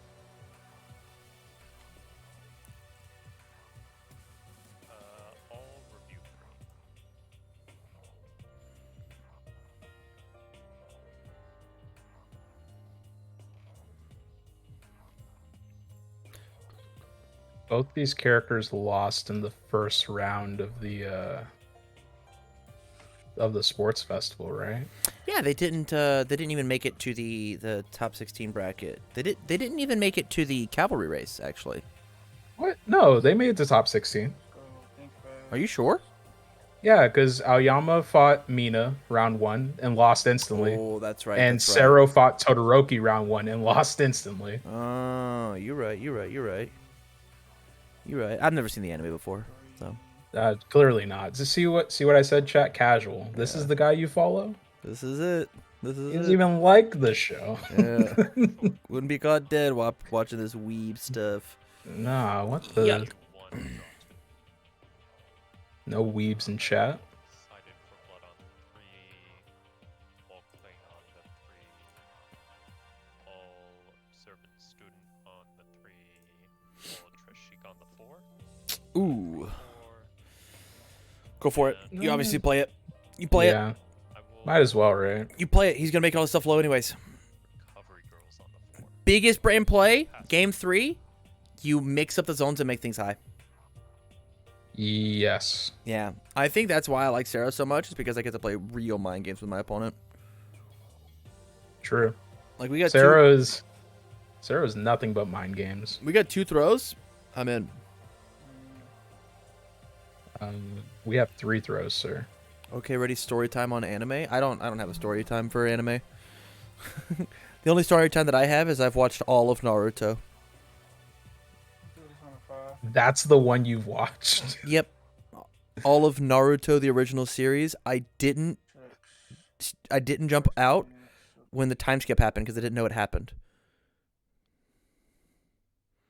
Speaker 4: All review 3.
Speaker 2: Both these characters lost in the first round of the sports festival, right?
Speaker 1: Yeah, they didn't even make it to the top 16 bracket. They didn't even make it to the cavalry race, actually.
Speaker 2: What? No, they made it to top 16.
Speaker 3: Go, think fast.
Speaker 1: Are you sure?
Speaker 2: Yeah, because Aoyama fought Mina round 1 and lost instantly.
Speaker 1: Oh, that's right.
Speaker 2: And
Speaker 1: that's
Speaker 2: Sero fought Todoroki round 1 and lost instantly.
Speaker 1: right. Oh, you're right. I've never seen the anime before, so
Speaker 2: Clearly not. To see what I said, chat casual. This is the guy you follow?
Speaker 1: this is it.
Speaker 2: He doesn't even like the show.
Speaker 1: Yeah. Wouldn't be caught dead watching this weeb stuff.
Speaker 2: Nah, what the?
Speaker 1: Yuck.
Speaker 4: 1 draw 2.
Speaker 2: No weebs in chat.
Speaker 4: Decided for blood on 3. All playing on the 3. All servant student on the 3. All Trishik on the 4.
Speaker 1: Ooh,
Speaker 4: 4.
Speaker 1: go for it. You obviously play it. You play it.
Speaker 2: Yeah,
Speaker 4: I will
Speaker 2: might as well, right?
Speaker 1: You play it. He's gonna make all this stuff low anyways.
Speaker 4: recovery girls on the 4.
Speaker 1: Biggest brain play, game 3. You mix up the zones and make things high.
Speaker 2: Yes.
Speaker 1: Yeah, I think that's why I like Sero so much. Is because I get to play real mind games with my opponent.
Speaker 2: True.
Speaker 1: Like we got
Speaker 2: Sero's nothing but mind games.
Speaker 1: we got 2 throws. I'm in.
Speaker 2: We have 3 throws, sir.
Speaker 1: Okay, ready? Story time on anime. I don't have a story time for anime. The only story time that I have is I've watched all of Naruto.
Speaker 3: Do this on a 5.
Speaker 2: That's the one you've watched.
Speaker 1: Yep, all of Naruto, the original series. I didn't jump out when the time skip happened because I didn't know it happened.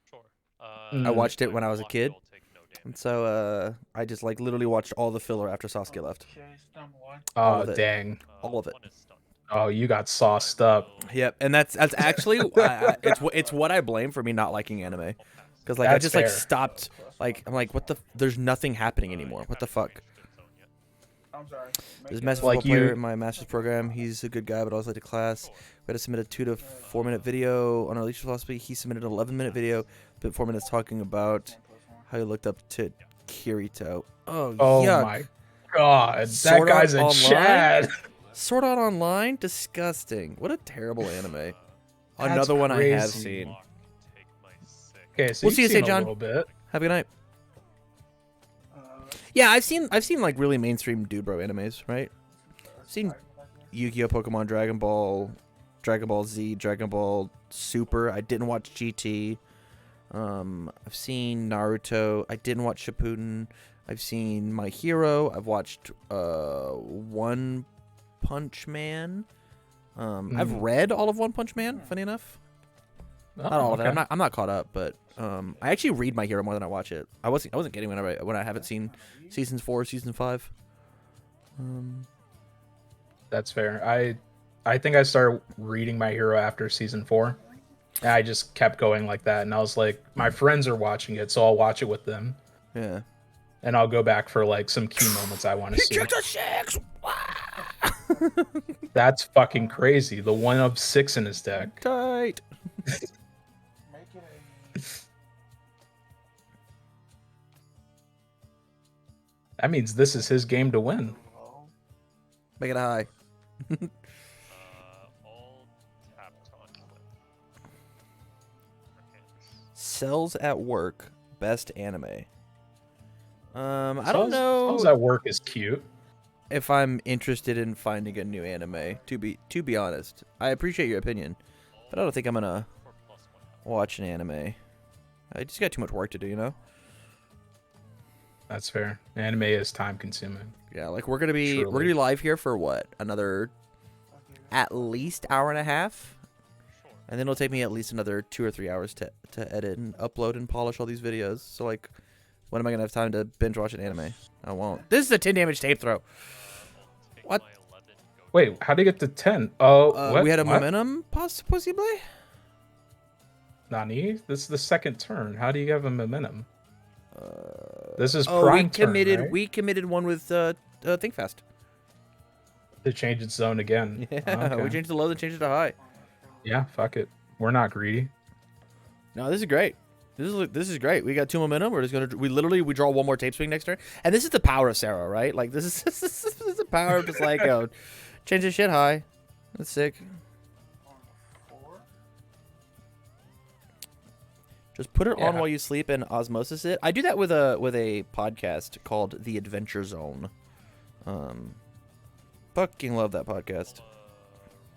Speaker 4: Sure.
Speaker 1: I watched it when I was a
Speaker 4: watch
Speaker 1: kid.
Speaker 4: will take no damage.
Speaker 1: And so I just like literally watched all the filler after Sasuke left.
Speaker 3: Okay, it's number 1.
Speaker 1: all
Speaker 2: Oh,
Speaker 1: of it.
Speaker 2: dang.
Speaker 1: all of it.
Speaker 4: 1 is stunned.
Speaker 2: Oh, you got sauced up.
Speaker 1: Yep, and that's actually it's what I blame for me not liking anime, because like I
Speaker 2: That's
Speaker 1: just like
Speaker 2: fair.
Speaker 1: stopped. Like I'm like, what the? There's nothing happening anymore. What the fuck?
Speaker 3: I'm sorry.
Speaker 1: There's a
Speaker 3: Make
Speaker 1: master's
Speaker 2: Like
Speaker 1: player
Speaker 2: you-
Speaker 1: in my master's program. He's a good guy, but also late to class. We had to submit a 2 to 4 minute video on our leadership philosophy. He submitted an 11-minute video, but 4 minutes talking about how he looked up to Kirito. Oh,
Speaker 2: Oh
Speaker 1: yuck.
Speaker 2: my god. That
Speaker 1: Sword
Speaker 2: guy's
Speaker 1: Art
Speaker 2: a
Speaker 1: Online?
Speaker 2: Chad.
Speaker 1: Sword Art Online? Disgusting. What a terrible anime.
Speaker 2: That's
Speaker 1: Another one I have
Speaker 2: crazy.
Speaker 1: seen.
Speaker 4: Take my 6.
Speaker 2: Okay, so
Speaker 1: We'll
Speaker 2: you've
Speaker 1: see you,
Speaker 2: seen
Speaker 1: St. John.
Speaker 2: a little bit.
Speaker 1: Have a good night.
Speaker 3: Uh,
Speaker 1: Yeah, I've seen like really mainstream dude bro animes, right? Seen Yu-Gi-Oh, Pokemon, Dragon Ball Z, Dragon Ball Super. I didn't watch GT. I've seen Naruto. I didn't watch Shippuden. I've seen My Hero. I've watched One Punch Man. I've read all of One Punch Man. Funny enough,
Speaker 2: Oh,
Speaker 1: not all of it.
Speaker 2: okay.
Speaker 1: I'm not caught up, but I actually read My Hero more than I watch it. I wasn't kidding when I haven't seen seasons 4, season 5.
Speaker 2: That's fair. I think I started reading My Hero after season 4. And I just kept going like that, and I was like, my friends are watching it, so I'll watch it with them,
Speaker 1: Yeah.
Speaker 2: and I'll go back for like some key moments I want to see.
Speaker 1: a 6.
Speaker 2: That's fucking crazy. The 1 of 6 in his deck.
Speaker 1: Tight.
Speaker 3: Make it a.
Speaker 2: That means this is his game to win.
Speaker 3: Low.
Speaker 1: Make it high.
Speaker 4: All tapped on clip. Okay.
Speaker 1: Cells at Work, best anime. I don't
Speaker 2: Cells
Speaker 1: know
Speaker 2: at Work is cute.
Speaker 1: if I'm interested in finding a new anime. To be honest, I appreciate your opinion, but I don't think I'm gonna
Speaker 4: For +1 health.
Speaker 1: watch an anime. I just got too much work to do, you know.
Speaker 2: That's fair. Anime is time consuming.
Speaker 1: Yeah, like we're gonna be live here for what? Another
Speaker 3: Okay,
Speaker 1: at least hour and a half,
Speaker 4: Sure.
Speaker 1: and then it'll take me at least another 2 or 3 hours to edit and upload and polish all these videos. So like, when am I gonna have time to binge watch an anime? I won't. This is a 10 damage tape throw.
Speaker 4: Take
Speaker 1: What?
Speaker 4: my 11, go
Speaker 2: Wait, how do you get to 10? Oh, what?
Speaker 1: We had a
Speaker 2: What?
Speaker 1: momentum possibly.
Speaker 2: Nani? This is the second turn. How do you have a momentum? This is
Speaker 1: Oh,
Speaker 2: prime
Speaker 1: we committed.
Speaker 2: turn, right?
Speaker 1: We committed one with Think Fast.
Speaker 2: To change its zone again.
Speaker 1: Yeah,
Speaker 2: Okay.
Speaker 1: we changed the low, then changed it to high.
Speaker 2: Yeah, fuck it. We're not greedy.
Speaker 1: No, this is great. This is great. We got 2 momentum. We're just gonna we draw one more tape swing next turn, and this is the power of Sero, right? Like this is this is the power of just like change this shit high. That's sick.
Speaker 3: On 4.
Speaker 1: Just put it on
Speaker 2: Yeah.
Speaker 1: while you sleep and osmosis it. I do that with a podcast called The Adventure Zone. Fucking love that podcast.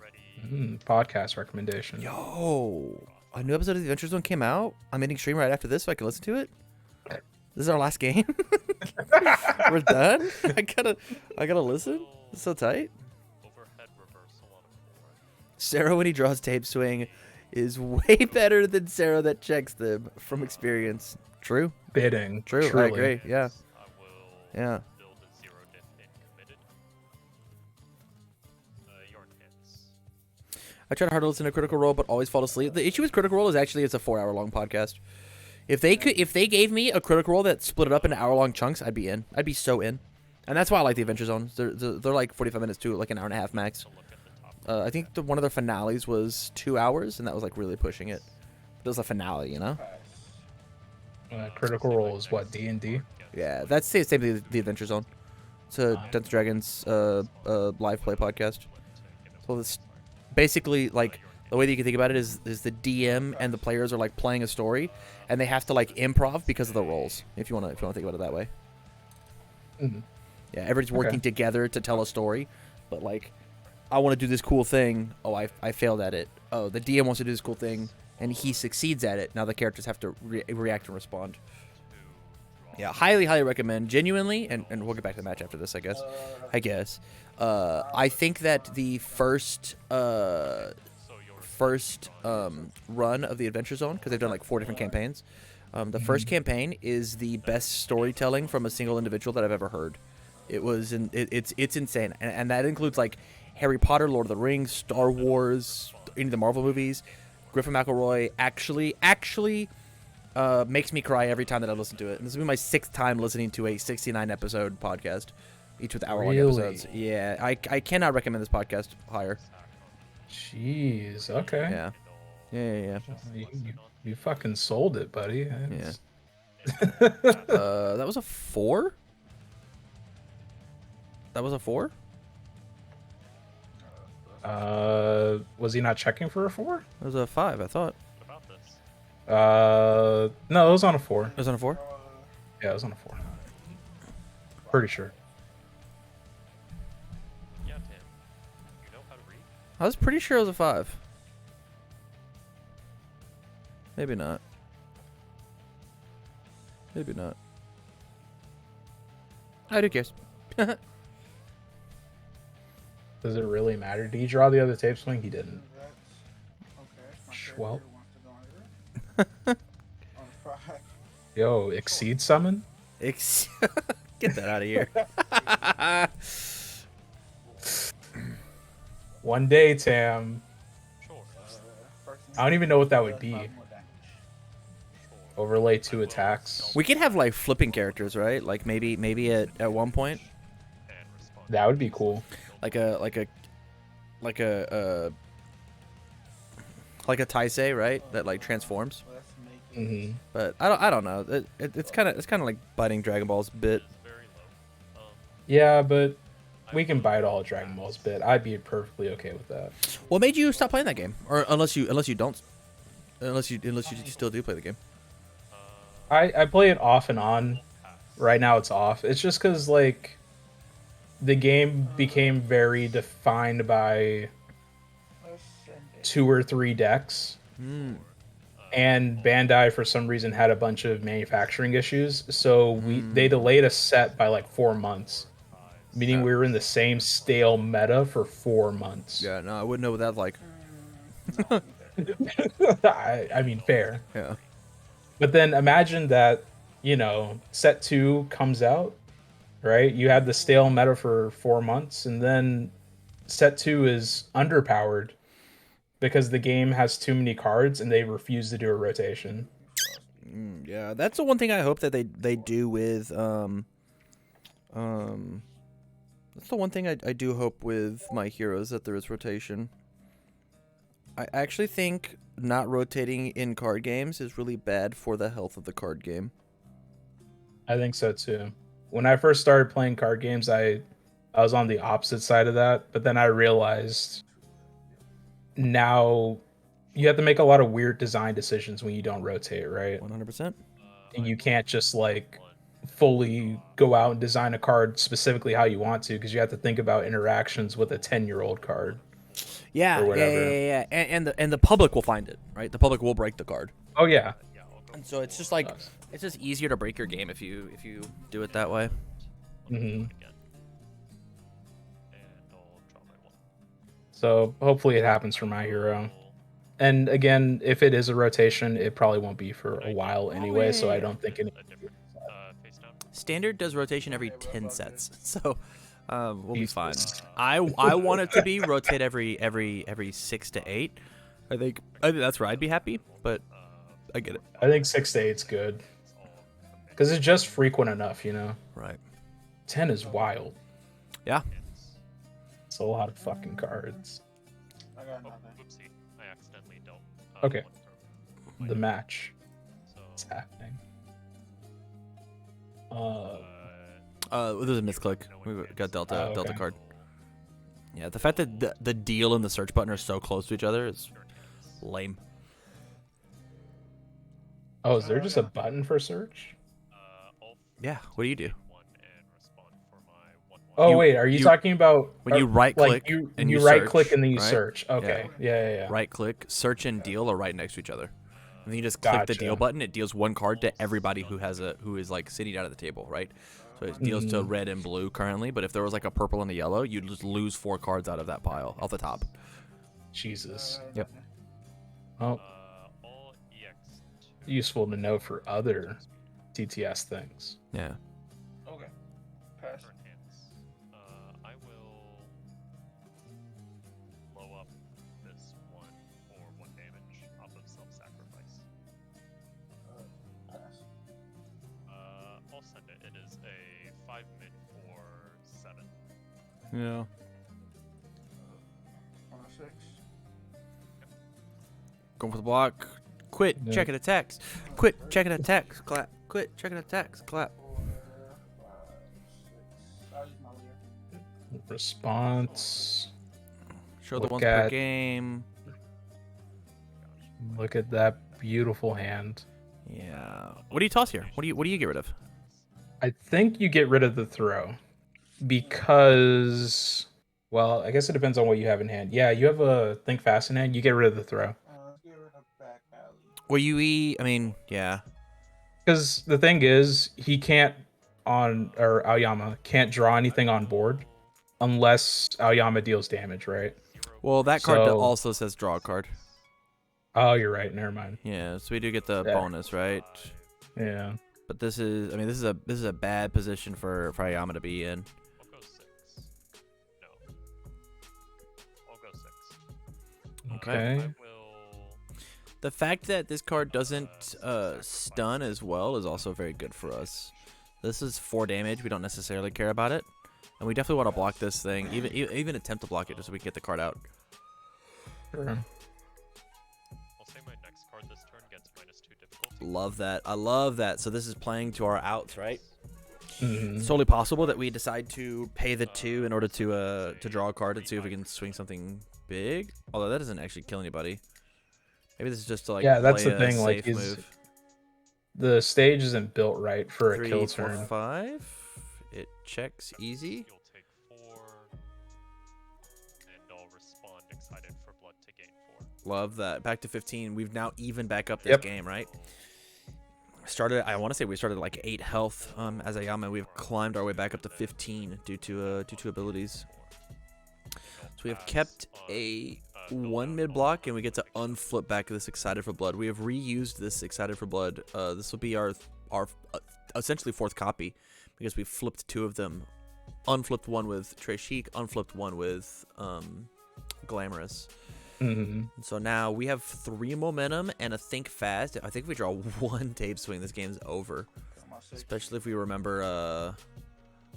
Speaker 4: ready.
Speaker 2: Podcast recommendation.
Speaker 1: Yo, a new episode of The Adventure Zone came out. I'm ending stream right after this so I can listen to it. This is our last game. We're done. I gotta listen. It's so tight.
Speaker 4: Overhead reversal on a 4.
Speaker 1: Sero when he draws tape swing is way better than Sero that checks them from experience. True.
Speaker 2: Bidding.
Speaker 1: True.
Speaker 2: Truly.
Speaker 1: I agree. Yeah.
Speaker 4: I will
Speaker 1: Yeah.
Speaker 4: build a 0 diff in committed. Your hits.
Speaker 1: I try hard to listen to Critical Role, but always fall asleep. The issue with Critical Role is actually it's a 4-hour long podcast. If they gave me a Critical Role that split it up into hour-long chunks, I'd be in. I'd be so in. And that's why I like the Adventure Zones. They're like 45 minutes to like an hour and a half max.
Speaker 4: To look at the top.
Speaker 1: I think one of their finales was 2 hours, and that was like really pushing it. It was a finale, you know?
Speaker 2: Critical Role is what, D&D?
Speaker 1: Yeah, that's the same thing as the Adventure Zone. It's a Dungeons & Dragons live play podcast. So it's basically like the way that you can think about it is the DM and the players are like playing a story, and they have to like improv because of the roles. If you wanna think about it that way.
Speaker 2: Mhm.
Speaker 1: Yeah, everybody's working together to tell a story, but like, I want to do this cool thing. Oh, I failed at it. Oh, the DM wants to do this cool thing, and he succeeds at it. Now the characters have to react and respond. Yeah, highly recommend. Genuinely, and we'll get back to the match after this, I guess. I think that the first run of the Adventure Zone, because they've done like 4 different campaigns. The first campaign is the best storytelling from a single individual that I've ever heard. It's insane, and that includes like Harry Potter, Lord of the Rings, Star Wars, any of the Marvel movies. Griffin McElroy actually makes me cry every time that I listen to it. And this will be my 6th time listening to a 69 episode podcast, each with hour-long
Speaker 2: Really?
Speaker 1: episodes. Yeah, I cannot recommend this podcast higher.
Speaker 2: Jeez, okay.
Speaker 1: Yeah.
Speaker 2: You fucking sold it, buddy. That's-
Speaker 1: That was a 4. That was a 4.
Speaker 2: Was he not checking for a 4?
Speaker 1: That was a 5. I thought
Speaker 4: What about this?
Speaker 2: No, it was on a 4.
Speaker 1: it was on a 4.
Speaker 2: Yeah, it was on a 4. Pretty sure.
Speaker 4: Yeah, Tim. You know how to read?
Speaker 1: I was pretty sure it was a 5. Maybe not. Maybe not. I do cares.
Speaker 2: Does it really matter? Did he draw the other tape swing? He didn't.
Speaker 3: Okay. My
Speaker 2: Schwell.
Speaker 3: character wants to go under. On 5.
Speaker 2: Yo, exceed summon?
Speaker 1: Get that out of here.
Speaker 2: One day, Tam.
Speaker 4: Sure.
Speaker 2: I don't even know what that would be.
Speaker 3: 5 more damage.
Speaker 4: Sure.
Speaker 2: Overlay 2 attacks.
Speaker 1: We could have like flipping characters, right? Like maybe at one point,
Speaker 4: And respond.
Speaker 2: That would be cool.
Speaker 1: like a Taisei, right? That like transforms.
Speaker 3: Let's make it.
Speaker 2: Mm-hmm.
Speaker 1: But I don't know. It's kind of like biting Dragon Ball's bit.
Speaker 4: It is very low.
Speaker 2: Yeah, but we can bite all Dragon Ball's bit. I'd be perfectly okay with that.
Speaker 1: What made you stop playing that game? Or unless you still do play the game.
Speaker 2: I play it off and on. Right now it's off. It's just because, like, the game became very defined by
Speaker 3: Let's send it.
Speaker 2: 2 or 3 decks. And Bandai, for some reason, had a bunch of manufacturing issues. So they delayed a set by, like, 4 months. meaning we were in the same stale meta for 4 months.
Speaker 1: Yeah, no, I wouldn't know what that's like.
Speaker 3: No, either.
Speaker 2: I mean, fair.
Speaker 1: Yeah.
Speaker 2: But then imagine that, set 2 comes out, right? You had the stale meta for 4 months, and then set 2 is underpowered because the game has too many cards and they refuse to do a rotation.
Speaker 1: Yeah, that's the one thing I hope that they do with that's the one thing I do hope with my heroes, that there is rotation. I actually think not rotating in card games is really bad for the health of the card game.
Speaker 2: I think so too. When I first started playing card games, I was on the opposite side of that, but then I realized now you have to make a lot of weird design decisions when you don't rotate, right?
Speaker 1: 100%.
Speaker 2: And you can't just like fully go out and design a card specifically how you want to, because you have to think about interactions with a 10-year-old card.
Speaker 1: Yeah,
Speaker 2: Or whatever.
Speaker 1: yeah. And the public will find it, right? The public will break the card.
Speaker 2: Oh yeah.
Speaker 1: And so it's just like it's just easier to break your game if you do it that way.
Speaker 2: hmm
Speaker 4: And I'll draw my 1.
Speaker 2: So hopefully it happens for my hero. And again, if it is a rotation, it probably won't be for a while anyway, so I don't think any.
Speaker 4: A different face down.
Speaker 1: Standard does rotation every 10 sets, so we'll be
Speaker 2: Jesus.
Speaker 1: fine. I want it to be rotate every 6 to 8. I think that's where I'd be happy, but I get it.
Speaker 2: I think 6 to 8's good. Because it's just frequent enough,
Speaker 1: Right.
Speaker 2: 10 is wild.
Speaker 1: Yeah.
Speaker 2: It's a lot of fucking cards.
Speaker 3: I got
Speaker 4: Oh,
Speaker 3: nothing.
Speaker 4: whoopsie. I accidentally don't.
Speaker 2: Okay.
Speaker 4: want to throw
Speaker 2: The match.
Speaker 4: So,
Speaker 2: It's happening.
Speaker 1: There's a misclick. We got Delta
Speaker 2: Oh,
Speaker 1: Delta
Speaker 2: okay.
Speaker 1: card. Yeah, the fact that the deal and the search button are so close to each other is lame.
Speaker 2: Oh, is there just a button for search?
Speaker 4: I'll
Speaker 1: Yeah. What do you do?
Speaker 4: 1 and respond for my 1/1.
Speaker 2: Oh,
Speaker 1: You-
Speaker 2: wait, are you
Speaker 1: you-
Speaker 2: talking about
Speaker 1: when you
Speaker 2: like
Speaker 1: right-click
Speaker 2: you
Speaker 1: and
Speaker 2: you
Speaker 1: you
Speaker 2: right click
Speaker 1: search,
Speaker 2: and then you
Speaker 1: right?
Speaker 2: search? Okay, yeah.
Speaker 1: Right click, search and deal are right next to each other. And then you just click the deal
Speaker 2: Gotcha.
Speaker 1: button. It deals 1 card to everybody who is like sitting down at the table, right? So it deals to
Speaker 2: Mhm.
Speaker 1: red and blue currently. But if there was like a purple and a yellow, you'd just lose 4 cards out of that pile off the top.
Speaker 2: Jesus.
Speaker 1: Yep.
Speaker 2: Well,
Speaker 4: All EX2.
Speaker 2: useful to know for other TTS things.
Speaker 1: Yeah.
Speaker 3: Okay. Pass.
Speaker 4: Turn hands. I will blow up this 1 for 1 damage off of self-sacrifice.
Speaker 3: Pass.
Speaker 4: I'll send it. It is a 5 mid for 7.
Speaker 1: Yeah.
Speaker 3: On a 6.
Speaker 1: Going for the block. Quit
Speaker 2: Yeah.
Speaker 1: checking attacks. Quit checking attacks. Clap. Quit checking attacks. Clap.
Speaker 3: 4, 5, 6. I'll use my leer.
Speaker 2: Response.
Speaker 1: Show the
Speaker 2: Look
Speaker 1: ones per
Speaker 2: at-
Speaker 1: game.
Speaker 2: Look at that beautiful hand.
Speaker 1: Yeah. What do you toss here? What do you get rid of?
Speaker 2: I think you get rid of the throw because, well, I guess it depends on what you have in hand. Yeah, you have a think fast in hand. You get rid of the throw
Speaker 3: Let's get rid of back alley.
Speaker 1: Well, you eat. I mean, yeah.
Speaker 2: because the thing is, he can't or Aoyama can't draw anything on board unless Aoyama deals damage, right?
Speaker 1: Well, that card
Speaker 2: So-
Speaker 1: also says draw a card.
Speaker 2: Oh, you're right. Never mind.
Speaker 1: Yeah, so we do get the
Speaker 2: Yeah.
Speaker 1: bonus, right?
Speaker 2: Yeah.
Speaker 1: But this is, I mean, this is a bad position for Aoyama to be in.
Speaker 4: I'll go 6. No. I'll go 6.
Speaker 2: Okay.
Speaker 4: I will.
Speaker 1: The fact that this card doesn't stun as well is also very good for us. This is 4 damage. We don't necessarily care about it, and we definitely want to block this thing. Even attempt to block it just so we can get the card out.
Speaker 2: Sure.
Speaker 4: I'll say my next card this turn gets -2 difficulty.
Speaker 1: Love that. I love that. So this is playing to our outs, right?
Speaker 2: Mhm.
Speaker 1: It's totally possible that we decide to pay the 2 in order to draw a card and see if we can swing something big. Although that doesn't actually kill anybody. Maybe this is just to like
Speaker 2: Yeah, that's
Speaker 1: play
Speaker 2: the thing,
Speaker 1: a
Speaker 2: like,
Speaker 1: safe
Speaker 2: he's-
Speaker 1: move.
Speaker 2: The stage isn't built right for a
Speaker 1: 3,
Speaker 2: kill
Speaker 1: 4,
Speaker 2: turn.
Speaker 1: 5. It checks easy.
Speaker 4: You'll take 4, and I'll respond excited for blood to gain 4.
Speaker 1: Love that. Back to 15. We've now even back up this
Speaker 2: Yep.
Speaker 1: game, right? I want to say we started like 8 health as Aoyama. We've climbed our way back up to 15 due to abilities. So we have kept a 1 mid block, and we get to unflip back this Excited for Blood. We have reused this Excited for Blood. This will be our essentially 4th copy, because we flipped 2 of them. Unflipped one with Trey Chic, unflipped one with Glamorous. So now we have 3 momentum and a think fast. I think if we draw 1 tape swing, this game's over. Especially if we remember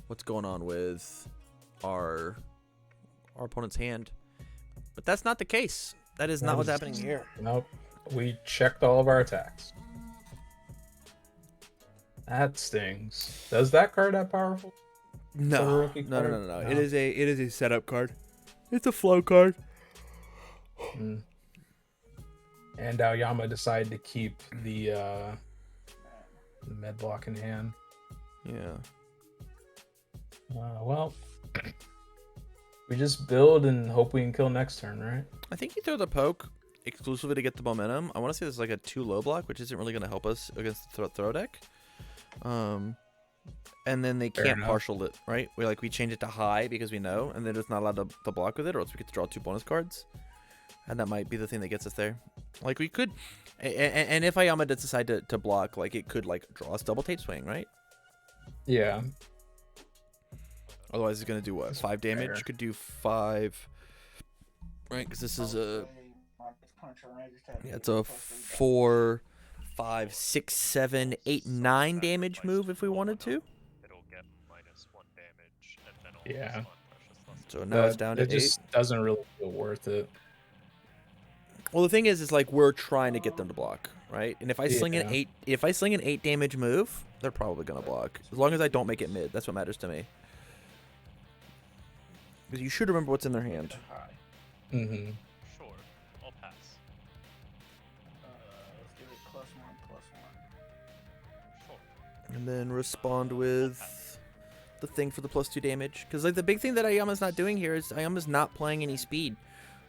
Speaker 1: what's going on with our opponent's hand. But that's not the case. That is not what's happening here.
Speaker 2: Nope. We checked all of our attacks. That stings. Does that card that powerful?
Speaker 1: No. No. It is a setup card. It's a flow card.
Speaker 2: And Aoyama decided to keep the med block in hand.
Speaker 1: Yeah.
Speaker 2: Well, we just build and hope we can kill next turn, right?
Speaker 1: I think you throw the poke exclusively to get the momentum. I want to say there's like a 2 low block, which isn't really going to help us against the throw deck. And then they can't partial it, right? We change it to high because we know, and they're just not allowed to block with it, or else we get to draw 2 bonus cards. And that might be the thing that gets us there. Like, we could... And if Aoyama does decide to block, like, it could, like, draw us double tape swing, right?
Speaker 2: Yeah.
Speaker 1: Otherwise, it's going to do what? 5 damage?
Speaker 2: Fair.
Speaker 1: Could do 5... Right, because this is a... Yeah, it's a 4, 5, 6, 7, 8, 9 damage move if we wanted to.
Speaker 4: It'll get -1 damage, and then
Speaker 2: Yeah.
Speaker 1: So now it's down to 8.
Speaker 2: It just doesn't really feel worth it.
Speaker 1: Well, the thing is like we're trying to get them to block, right? And if I sling an 8 damage move, they're probably gonna block. As long as I don't make it mid, that's what matters to me. Because you should remember what's in their hand.
Speaker 2: Mm-hmm.
Speaker 4: Sure, I'll pass.
Speaker 3: Let's give it +1/+1.
Speaker 4: Sure.
Speaker 1: And then respond with the thing for the +2 damage. Because like the big thing that Aoyama's not doing here is Aoyama's not playing any speed.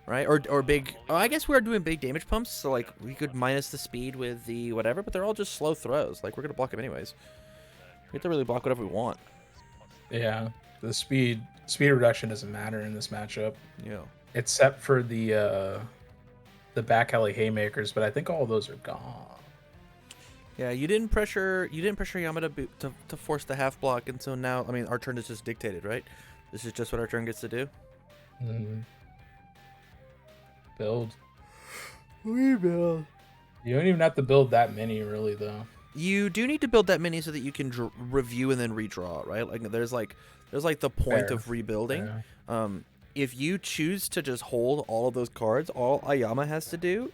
Speaker 1: Right? Or big... Oh, I guess we're doing big damage pumps, so, like, we could minus the speed with the whatever, but they're all just slow throws. Like, we're going to block them anyways. We have to really block whatever we want.
Speaker 2: Yeah. The speed reduction doesn't matter in this matchup.
Speaker 1: Yeah.
Speaker 2: Except for the back alley haymakers, but I think all of those are gone.
Speaker 1: Yeah, you didn't pressure Aoyama to force the half block, and so now, I mean, our turn is just dictated, right? This is just what our turn gets to do.
Speaker 2: Mm-hmm. Build.
Speaker 1: We build.
Speaker 2: You don't even have to build that many, really, though.
Speaker 1: You do need to build that many so that you can review and then redraw, right? Like there's the point
Speaker 2: Fair.
Speaker 1: of rebuilding.
Speaker 2: Yeah.
Speaker 1: If you choose to just hold all of those cards, all Aoyama has to do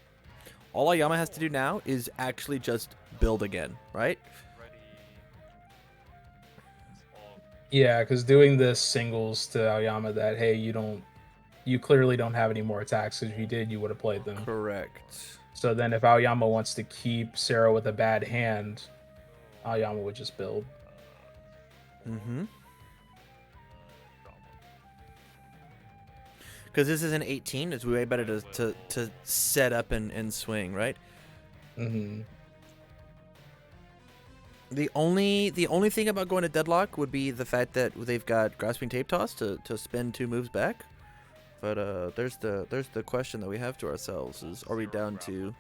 Speaker 1: now is actually just build again, right?
Speaker 2: Yeah, because doing this singles to Aoyama that, hey, you clearly don't have any more attacks. If you did, you would have played them.
Speaker 1: Correct.
Speaker 2: So then if Aoyama wants to keep Sero with a bad hand, Aoyama would just build.
Speaker 1: Mm-hmm. Because this is an 18, it's way better to set up and swing, right?
Speaker 2: Mm-hmm.
Speaker 1: The only thing about going to deadlock would be the fact that they've got Grasping Tape Toss to spin 2 moves back. But there's the question that we have to ourselves is: are we down to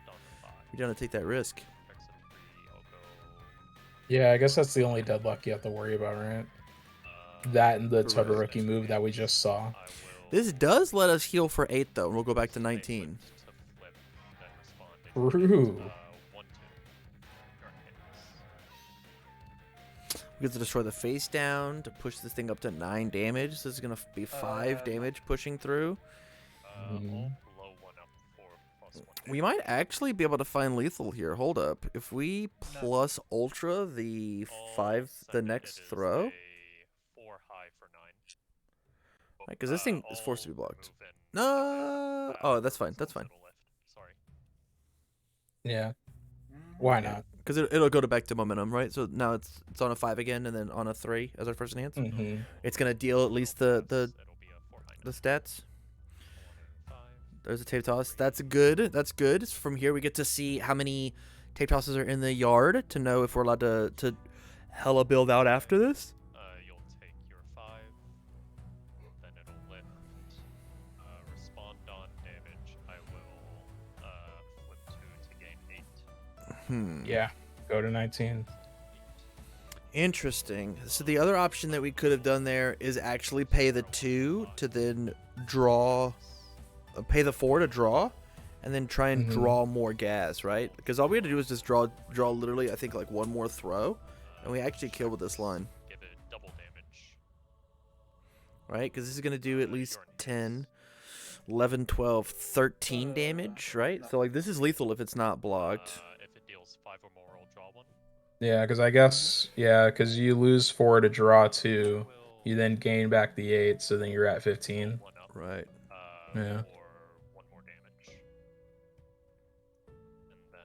Speaker 1: take that risk?
Speaker 2: Yeah, I guess that's the only deadlock you have to worry about, right? That and the
Speaker 1: Correct.
Speaker 2: Todoroki move that we just saw.
Speaker 1: This does let us heal for 8 though, and we'll go back to 19.
Speaker 2: True.
Speaker 1: We get to destroy the face down to push this thing up to 9 damage. This is gonna be 5 damage pushing through. We might actually be able to find lethal here. Hold up. If we plus ultra the 5 the next throw, because this thing is forced to be blocked. No. Oh, that's fine. That's fine.
Speaker 2: Yeah. Why not?
Speaker 1: Because it'll go back to momentum, right? So now it's on a 5 again, and then on a 3 as our first enhance.
Speaker 2: Mm-hmm.
Speaker 1: It's gonna deal at least the stats. There's a tape toss. That's good. That's good. From here we get to see how many tape tosses are in the yard to know if we're allowed to hella build out after this.
Speaker 4: You'll take your 5, then it'll lift. Respond on damage. I will flip 2 to gain 8.
Speaker 2: Yeah, go to 19.
Speaker 1: Interesting. So the other option that we could have done there is actually pay the 2 to then draw, pay the 4 to draw, and then try and draw more gas, right? Because all we had to do was just draw literally, I think, like one more throw, and we actually killed with this line.
Speaker 4: Give it double damage.
Speaker 1: Right? Because this is going to do at least 10, 11, 12, 13 damage, right? So, like, this is lethal if it's not blocked.
Speaker 4: If it deals 5 or more, I'll draw 1.
Speaker 2: Yeah, because I guess, because you lose 4 to draw 2, you then gain back the 8, so then you're at 15.
Speaker 4: 1 up.
Speaker 1: Right.
Speaker 2: Yeah.
Speaker 4: For 1 more damage. And then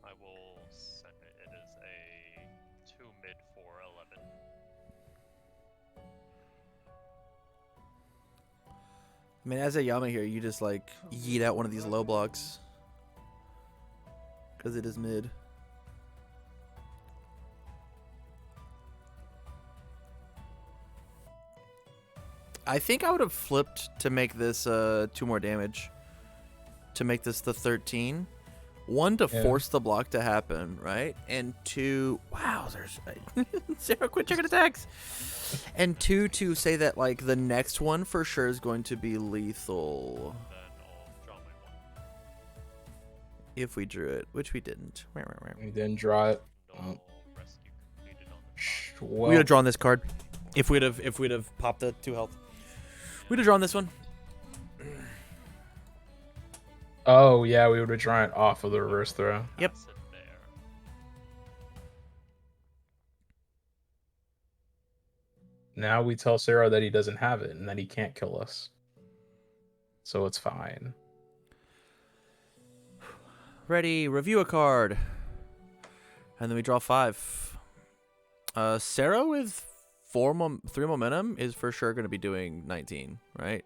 Speaker 4: I will send it. It is a 2 mid for 11.
Speaker 1: I mean, as a Yama here, you just, like, yeet out one of these low blocks. Because it is mid. I think I would have flipped to make this 2 more damage. To make this the 13. 1, to force the block to happen, right? And 2... Wow, there's... Sero, quit checking attacks! And 2, to say that, like, the next one for sure is going to be lethal.
Speaker 4: Then I'll draw my 1.
Speaker 1: If we drew it, which we didn't.
Speaker 2: We then draw it.
Speaker 4: No rescue completed on the 5.
Speaker 1: We
Speaker 2: Well,
Speaker 1: would have drawn this card. If we'd have popped the 2 health. We'd have drawn this one.
Speaker 2: oh, yeah, we would have drawn it off of the reverse throw.
Speaker 1: Yep.
Speaker 4: Pass it there.
Speaker 2: Now we tell Sero that he doesn't have it and that he can't kill us. So it's fine.
Speaker 1: Ready, review a card. And then we draw 5. Sero with 3 momentum is for sure going to be doing 19, right?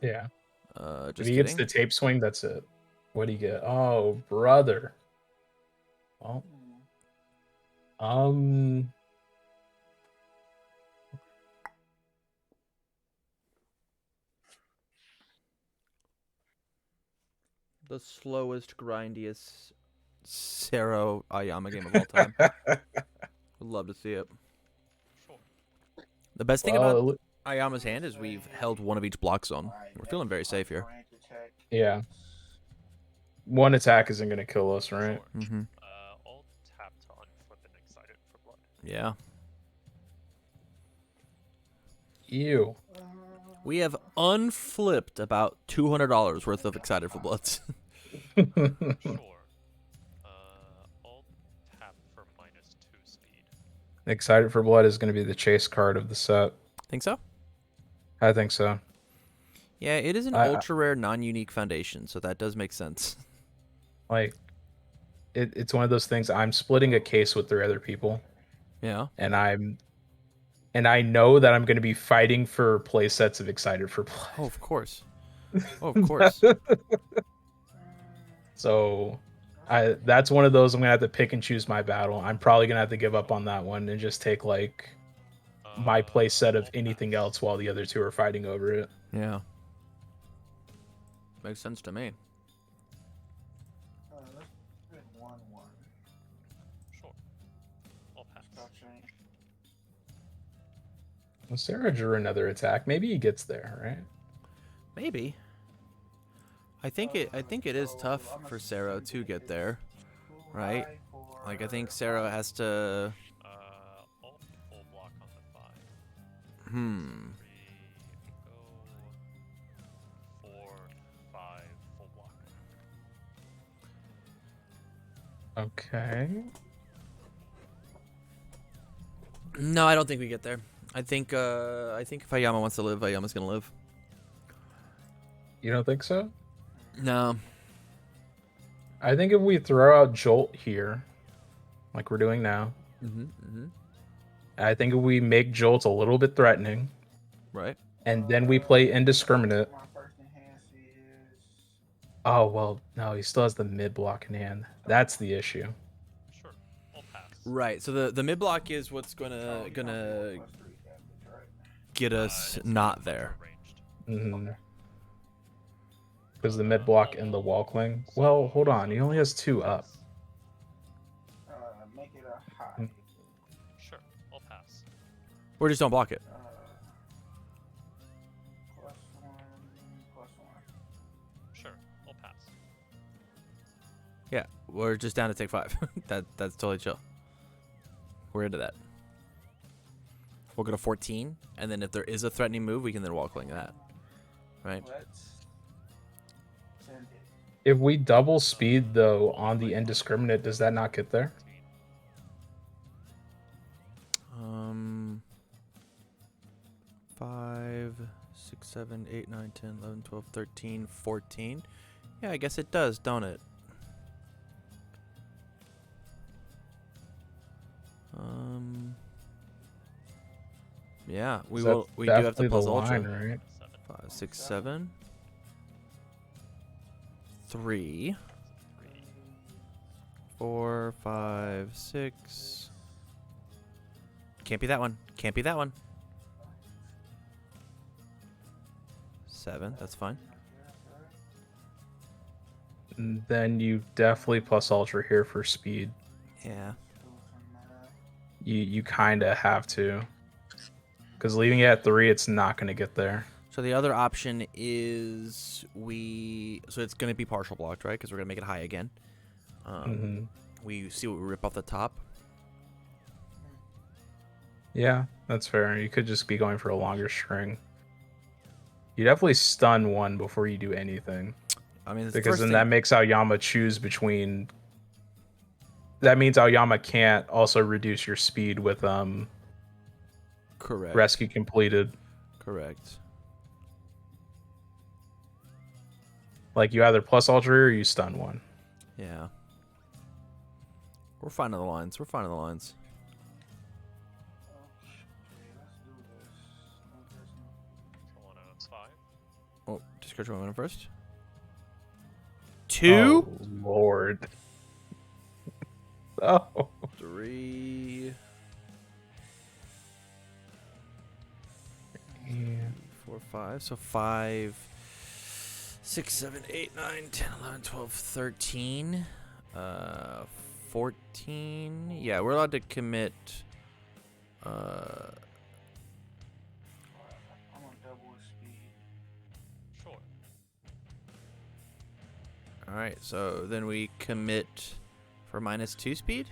Speaker 2: Yeah.
Speaker 1: Just
Speaker 2: If he
Speaker 1: kidding.
Speaker 2: gets the tape swing, that's it. What do you get? Oh, brother. Well,
Speaker 1: The slowest, grindiest Sero Aoyama game of all time. Would love to see it.
Speaker 4: Sure.
Speaker 1: The best thing
Speaker 2: well,
Speaker 1: about Aoyama's hand is we've held 1 of each block zone. We're feeling very safe here.
Speaker 2: yeah. One attack isn't going to kill us, right?
Speaker 4: Sure.
Speaker 1: Mm-hmm.
Speaker 4: I'll tap to unflip and excited for blood.
Speaker 1: Yeah.
Speaker 2: Ew.
Speaker 1: We have unflipped about $200 worth of Excited for Bloods.
Speaker 4: Sure. I'll tap for -2 speed.
Speaker 2: Excited for Blood is going to be the chase card of the set.
Speaker 1: Think so?
Speaker 2: I think so.
Speaker 1: Yeah, it is an ultra rare, non-unique foundation, so that does make sense.
Speaker 2: Like, it's one of those things. I'm splitting a case with 3 other people,
Speaker 1: Yeah.
Speaker 2: and I know that I'm going to be fighting for play sets of Excited for Blood.
Speaker 1: Oh, of course. Oh, of course.
Speaker 2: So, that's one of those I'm going to have to pick and choose my battle. I'm probably going to have to give up on that one and just take, like, my play set of anything else while the other 2 are fighting over it.
Speaker 1: Yeah. Makes sense to me.
Speaker 3: Let's do 1-1.
Speaker 4: Sure. I'll pass.
Speaker 2: Well, Sarah drew another attack. Maybe he gets there, right?
Speaker 1: Maybe. I think it is tough for Sero to get there, right? Like, I think Sero has to...
Speaker 4: I'll full block on the 5.
Speaker 1: Hmm.
Speaker 4: 3, go 4, 5, full block.
Speaker 2: Okay.
Speaker 1: No, I don't think we get there. I think if Aoyama wants to live, Aoyama's gonna live.
Speaker 2: You don't think so?
Speaker 1: No.
Speaker 2: I think if we throw out Jolt here, like we're doing now, I think if we make Jolt a little bit threatening,
Speaker 1: Right.
Speaker 2: and then we play Indiscriminate.
Speaker 3: My first enhance is
Speaker 2: Oh, well, no, he still has the mid block in hand. That's the issue.
Speaker 1: Right. So the mid block is what's gonna
Speaker 3: Oh, you don't
Speaker 1: gonna
Speaker 3: do a +3 damage, right?
Speaker 1: get us
Speaker 4: It's
Speaker 1: not there.
Speaker 4: Ranged.
Speaker 2: Mm-hmm. Because the mid block and the wall cling. Well, hold on. He only has 2 up.
Speaker 3: Make it a high.
Speaker 2: Mm.
Speaker 4: Sure, I'll pass.
Speaker 1: Or just don't block it.
Speaker 3: +1, +1.
Speaker 4: Sure, I'll pass.
Speaker 1: Yeah. We're just down to take 5. That's totally chill. We're into that. We'll go to 14, and then if there is a threatening move, we can then wall cling that. Right.
Speaker 3: Let's send it.
Speaker 2: If we double speed, though, on the indiscriminate, does that not get there?
Speaker 1: 5, 6, 7, 8, 9, 10, 11, 12, 13, 14. Yeah, I guess it does, don't it? Yeah, we
Speaker 2: That's
Speaker 1: will. We do have to
Speaker 2: definitely
Speaker 1: plus
Speaker 2: the
Speaker 1: ultra.
Speaker 2: line, right?
Speaker 1: 5, 6, 7, 3, 4, 5, 6. Can't be that one. Can't be that one. 7. That's fine.
Speaker 2: And then you definitely plus ultra here for speed.
Speaker 1: Yeah.
Speaker 2: You kind of have to. Because leaving it at 3, it's not going to get there.
Speaker 1: So the other option is so it's going to be partial blocked, right? Because we're going to make it high again. We see what we rip off the top.
Speaker 2: Yeah, that's fair. You could just be going for a longer string. You definitely stun 1 before you do anything.
Speaker 1: I mean,
Speaker 2: Because then that makes Aoyama choose between... That means Aoyama can't also reduce your speed with
Speaker 1: correct.
Speaker 2: rescue completed.
Speaker 1: Correct.
Speaker 2: Like you either plus ultra or you stun 1.
Speaker 1: Yeah. We're finding the lines. We're finding the lines.
Speaker 4: It's 5.
Speaker 1: Oh, discard your momentum first. 2.
Speaker 2: Oh, Lord. Oh.
Speaker 1: 3.
Speaker 2: Yeah.
Speaker 1: 4, 5. So 5, 6, 7, 8, 9, 10, 11, 12, 13. 14. Yeah, we're allowed to commit.
Speaker 3: I'm on double his speed.
Speaker 4: Sure.
Speaker 1: All right, so then we commit for -2 speed.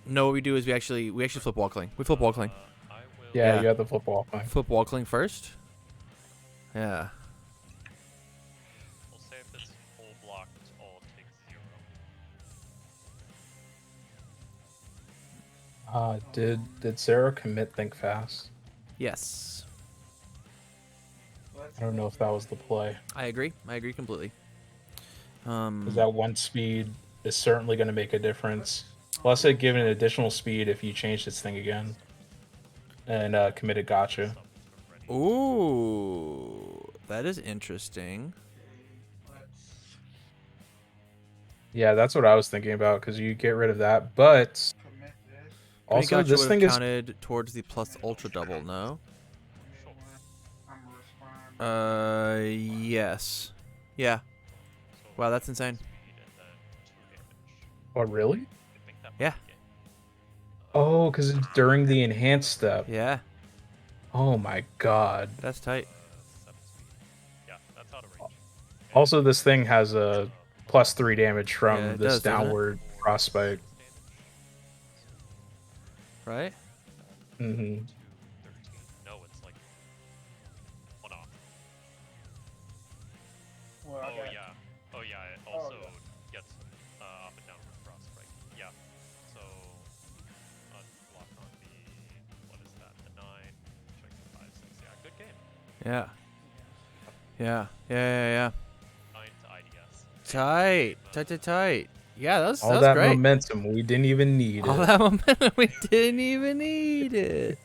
Speaker 1: No, what we do is we actually flip wall cling. We flip wall cling.
Speaker 4: I will.
Speaker 2: Yeah,
Speaker 1: Yeah.
Speaker 2: you got the football thing.
Speaker 1: Flip wall cling first. Yeah.
Speaker 4: We'll say if it's full blocked, all takes 0.
Speaker 2: Did Sero commit think fast?
Speaker 1: Yes.
Speaker 2: I don't know if that was the play.
Speaker 1: I agree. I agree completely.
Speaker 2: Because that 1 speed is certainly going to make a difference. Plus, it given an additional speed if you change this thing again. And committed gotcha.
Speaker 1: Ooh, that is interesting.
Speaker 2: Yeah, that's what I was thinking about, because you get rid of that. But
Speaker 3: Commit this.
Speaker 2: also,
Speaker 1: Gotcha
Speaker 2: this
Speaker 1: would've
Speaker 2: thing is...
Speaker 1: counted towards the plus ultra double. No.
Speaker 3: I'm gonna respond.
Speaker 1: Yes. Yeah. Wow, that's insane.
Speaker 4: Speed and then 2 damage.
Speaker 2: Oh, really?
Speaker 4: I think that
Speaker 1: Yeah.
Speaker 4: might get,
Speaker 2: Oh, because it's during the enhanced step.
Speaker 1: Yeah,
Speaker 2: Oh my god.
Speaker 1: that's tight.
Speaker 4: 7 speed. Yeah, that's out of range.
Speaker 2: Also, this thing has a +3 damage from
Speaker 1: Yeah, it
Speaker 2: this
Speaker 1: does, doesn't it?
Speaker 2: downward frostbite.
Speaker 1: Right?
Speaker 2: hmm
Speaker 4: 13. No, it's like 1 off.
Speaker 3: Well, I
Speaker 4: Oh
Speaker 3: got
Speaker 4: yeah. Oh yeah. It
Speaker 3: Oh,
Speaker 4: also
Speaker 3: yeah.
Speaker 4: gets up and down with frostbite. Yeah. So unlock on the what is that? The 9. Check the 5, 6. Yeah. Good game.
Speaker 1: Yeah. Yeah.
Speaker 4: 9 to IDS.
Speaker 1: Tight. Tight. Yeah, that was
Speaker 2: All that
Speaker 1: great.
Speaker 2: momentum, we didn't even need
Speaker 1: All
Speaker 2: it.
Speaker 1: that momentum, we didn't even need it.